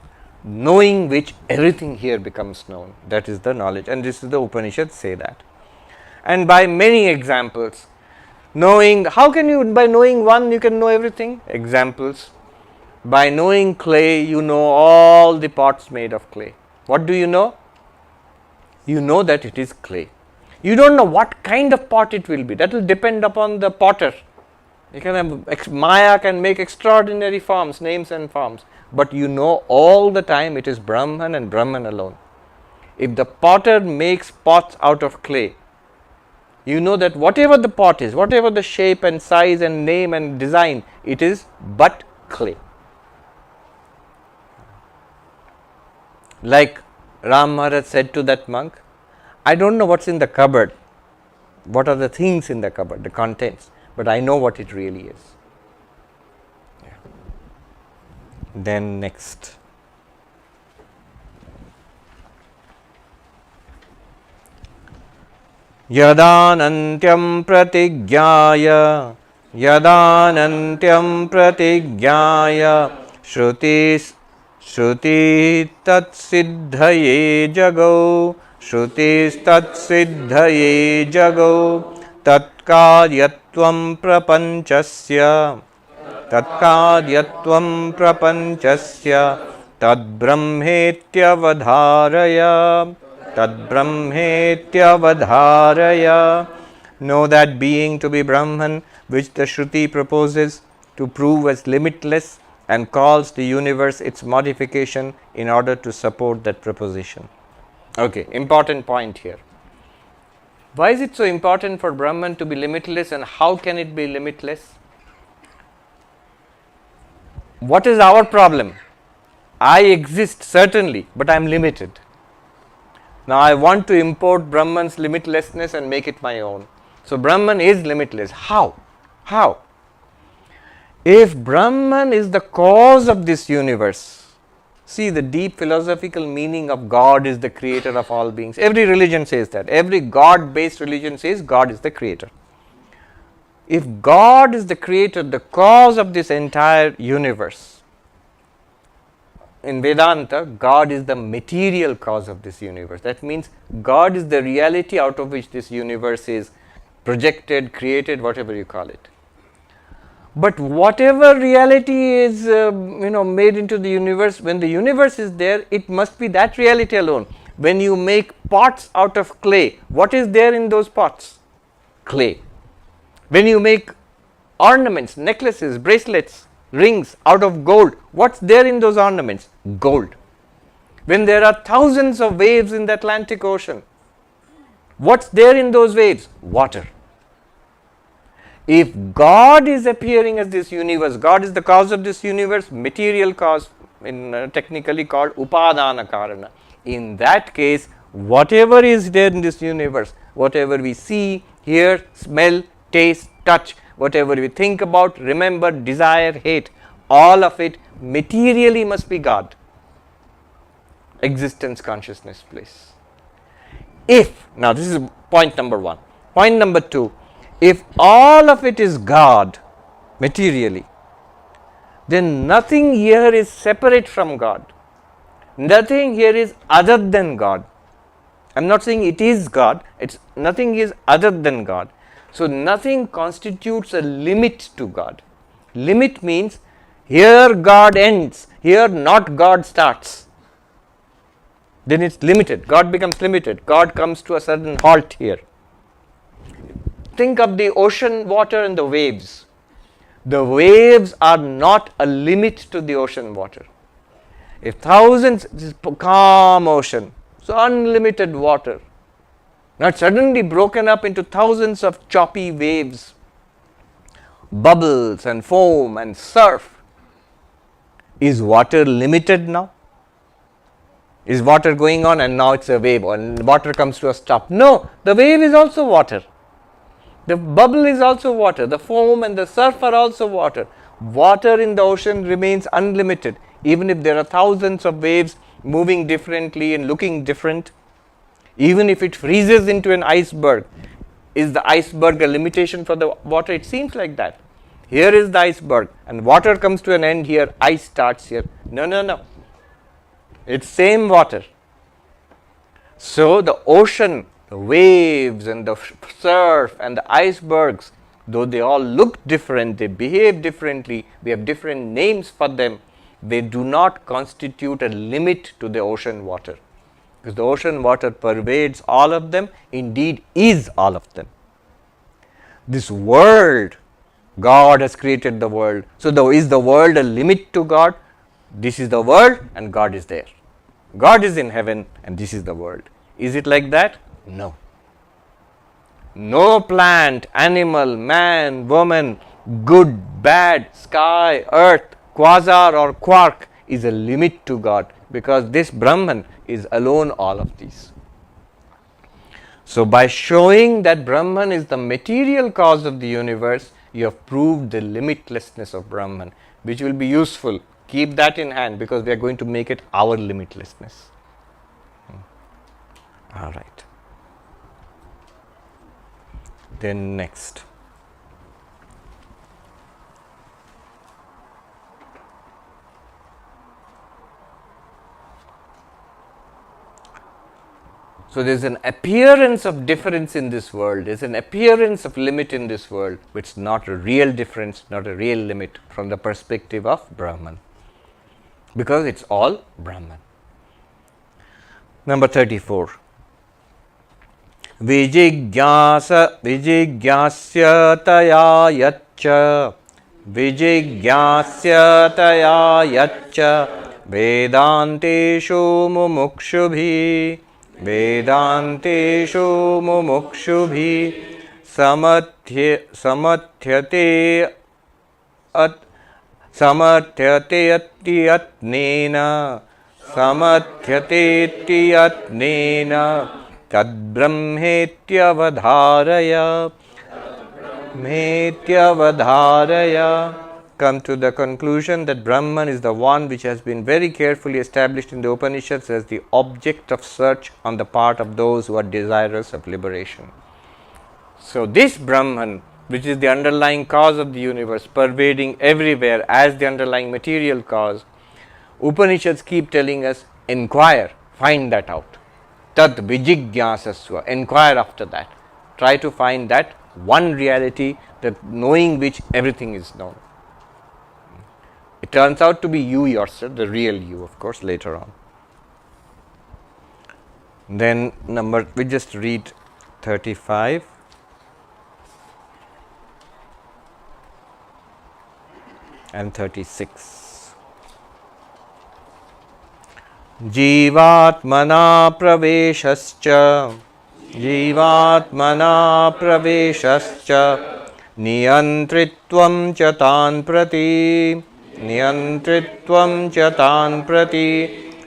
knowing which everything here becomes known. That is the knowledge. And this is the Upanishads say that. And by many examples, knowing, how can you, by knowing one, you can know everything? Examples. By knowing clay, you know all the pots made of clay. What do you know? You know that it is clay. You don't know what kind of pot it will be. That will depend upon the potter. You can have, Maya can make extraordinary forms, names and forms. But you know all the time it is Brahman and Brahman alone. If the potter makes pots out of clay, you know that whatever the pot is, whatever the shape and size and name and design, it is but clay. Like Ram Maharaj said to that monk, I don't know what's in the cupboard, what are the things in the cupboard, the contents, but I know what it really is. Yeah. Then next. Yadanantyam pratighyaya shrutis Shruti tat siddhaye jago Shrutis tat siddhaye jago Tatkaryatvam prapanchasya Tad brahmetyavadharaya Know that being to be Brahman which the Shruti proposes to prove as limitless and calls the universe its modification in order to support that proposition. Okay, important point here. Why is it so important for Brahman to be limitless, and how can it be limitless? What is our problem? I exist certainly, but I am limited. Now I want to import Brahman's limitlessness and make it my own. So Brahman is limitless. How? How? If Brahman is the cause of this universe, see the deep philosophical meaning of God is the creator of all beings. Every religion says that. Every God-based religion says God is the creator. If God is the creator, the cause of this entire universe, in Vedanta, God is the material cause of this universe. That means God is the reality out of which this universe is projected, created, whatever you call it. But whatever reality is made into the universe, when the universe is there, it must be that reality alone. When you make pots out of clay, what is there in those pots? Clay. When you make ornaments, necklaces, bracelets, rings out of gold, what's there in those ornaments? Gold. When there are thousands of waves in the Atlantic Ocean, what's there in those waves? Water. If God is appearing as this universe, God is the cause of this universe, material cause, technically called upadana karana. In that case, whatever is there in this universe, whatever we see, hear, smell, taste, touch, whatever we think about, remember, desire, hate, all of it materially must be God. Existence, consciousness, bliss. If, now this is point number one. Point number two, if all of it is God materially, then nothing here is separate from God. Nothing here is other than God. I am not saying it is God, it's nothing is other than God. So nothing constitutes a limit to God. Limit means here God ends, here not God starts. then it's limited. God becomes limited. God comes to a sudden halt here. Think of the ocean water and the waves. The waves are not a limit to the ocean water. If thousands, this calm ocean, so unlimited water, not suddenly broken up into thousands of choppy waves, bubbles and foam and surf. Is water limited now? Is water going on and now it's a wave and water comes to a stop? No, the wave is also water. The bubble is also water. The foam and the surf are also water. Water in the ocean remains unlimited, even if there are thousands of waves moving differently and looking different. Even if it freezes into an iceberg, is the iceberg a limitation for the water? It seems like that. Here is the iceberg and water comes to an end here, ice starts here. No. It's same water. So the ocean, the waves and the surf and the icebergs, though they all look different, they behave differently, we have different names for them, they do not constitute a limit to the ocean water. Because the ocean water pervades all of them, indeed is all of them. This world, God has created the world. So is the world a limit to God? This is the world and God is there. God is in heaven and this is the world. Is it like that? No. No plant, animal, man, woman, good, bad, sky, earth, quasar or quark is a limit to God, because this Brahman is alone all of these. So by showing that Brahman is the material cause of the universe, you have proved the limitlessness of Brahman, which will be useful. Keep that in hand, because we are going to make it our limitlessness. All right. Then next. So there is an appearance of difference in this world, there is an appearance of limit in this world, but it is not a real difference, not a real limit from the perspective of Brahman, because it is all Brahman. Number 34. Vijigyasa vijigyasya yaccha vedanteshu mumukshubhi samathyate tadbrahmetyavadharaya. Come to the conclusion that Brahman is the one which has been very carefully established in the Upanishads as the object of search on the part of those who are desirous of liberation. So this Brahman, which is the underlying cause of the universe, pervading everywhere as the underlying material cause, Upanishads keep telling us, inquire, find that out. Tat vijigyasasva, inquire after that. Try to find that one reality, that knowing which everything is known. It turns out to be you yourself, the real you, of course, later on. Then we just read 35. And 36. Jivatmana praveshascha niyantritvam cha tan prati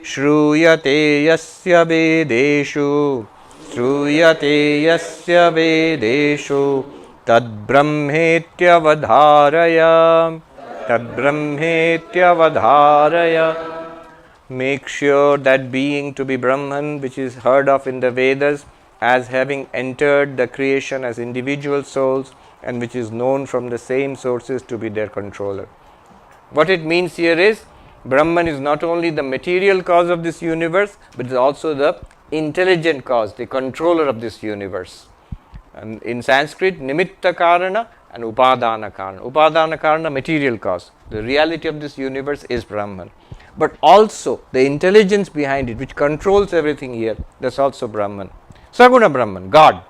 shruyate yasya vedeshu tadbrahmetyavadharaya. Make sure that being to be Brahman, which is heard of in the Vedas as having entered the creation as individual souls, and which is known from the same sources to be their controller. What it means here is, Brahman is not only the material cause of this universe, but is also the intelligent cause, the controller of this universe. And in Sanskrit, nimitta karana and upadana karana. Upadana karana, material cause. The reality of this universe is Brahman. but also the intelligence behind it which controls everything here, that's also Brahman. Saguna Brahman, God.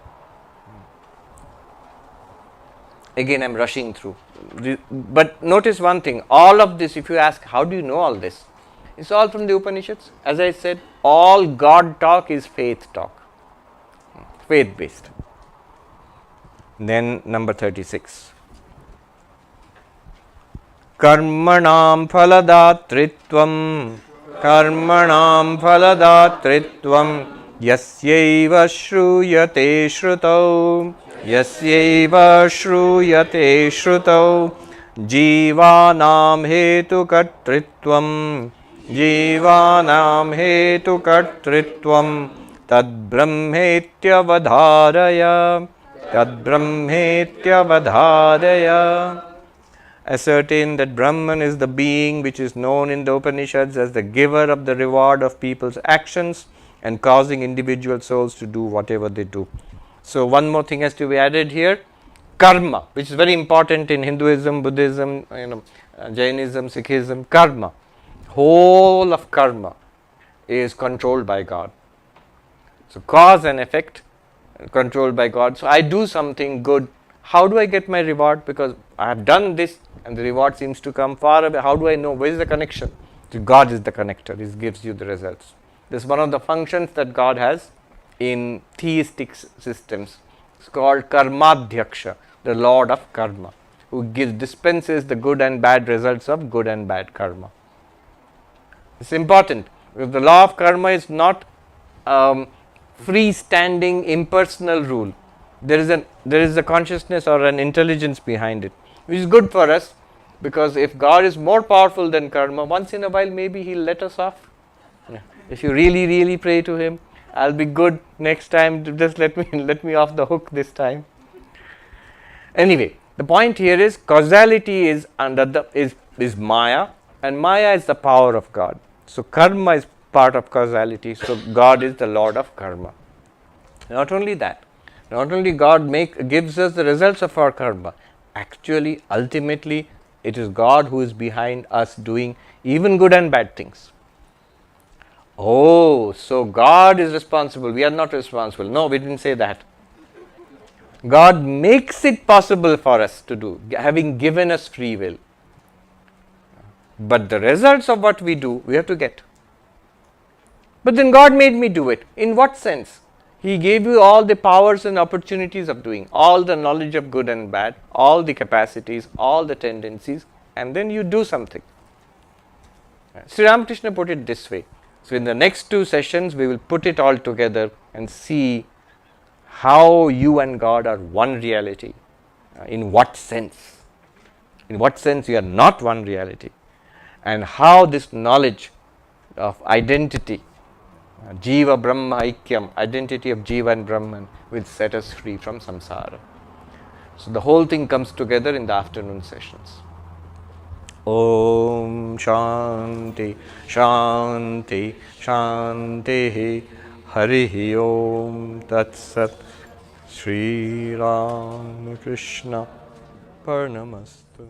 Again I am rushing through, but notice one thing, all of this, if you ask how do you know all this, it's all from the Upanishads. As I said, all God talk is faith talk, faith based. Then number 36. Karmanam phaladhatritvam, karmanam phaladhatritvam, yasyaiva shruyate shrutau, yasyaiva shruyate shrutau, jivanam hetukartritvam, jivanam hetukartritvam, tad brahmetyavadharaya, tad brahmetyavadharaya. Ascertain that Brahman is the being which is known in the Upanishads as the giver of the reward of people's actions and causing individual souls to do whatever they do. So, one more thing has to be added here, karma, which is very important in Hinduism, Buddhism, Jainism, Sikhism. Karma, whole of karma is controlled by God. So, cause and effect controlled by God. So, I do something good. How do I get my reward? Because I have done this and the reward seems to come far away. How do I know? Where is the connection? So God is the connector. He gives you the results. This is one of the functions that God has in theistic systems. It's called Karmadhyaksha, the Lord of Karma, who dispenses the good and bad results of good and bad karma. It's important. If the law of karma is not freestanding impersonal rule, there is a consciousness or an intelligence behind it, which is good for us, because if God is more powerful than karma, once in a while maybe He'll let us off. If you really pray to Him, I'll be good next time, just let me off the hook this time. Anyway, the point here is causality is is Maya, and Maya is the power of God. So karma is part of causality, so God is the Lord of karma. Not only that, not only God gives us the results of our karma, actually, ultimately, it is God who is behind us doing even good and bad things. Oh, so God is responsible, we are not responsible. No, we didn't say that. God makes it possible for us to do, having given us free will. But the results of what we do, we have to get. But then God made me do it. In what sense? He gave you all the powers and opportunities of doing, all the knowledge of good and bad, all the capacities, all the tendencies, and then you do something. Sri Ramakrishna put it this way. So, in the next 2 sessions, we will put it all together and see how you and God are one reality. In what sense? In what sense you are not one reality? And how this knowledge of identity, Jiva Brahma Aikyam, identity of Jiva and Brahman, will set us free from samsara. So the whole thing comes together in the afternoon sessions. Om Shanti Shanti Shanti Harihi Om Tat Sat. Sri Ramakrishna Parnamastu.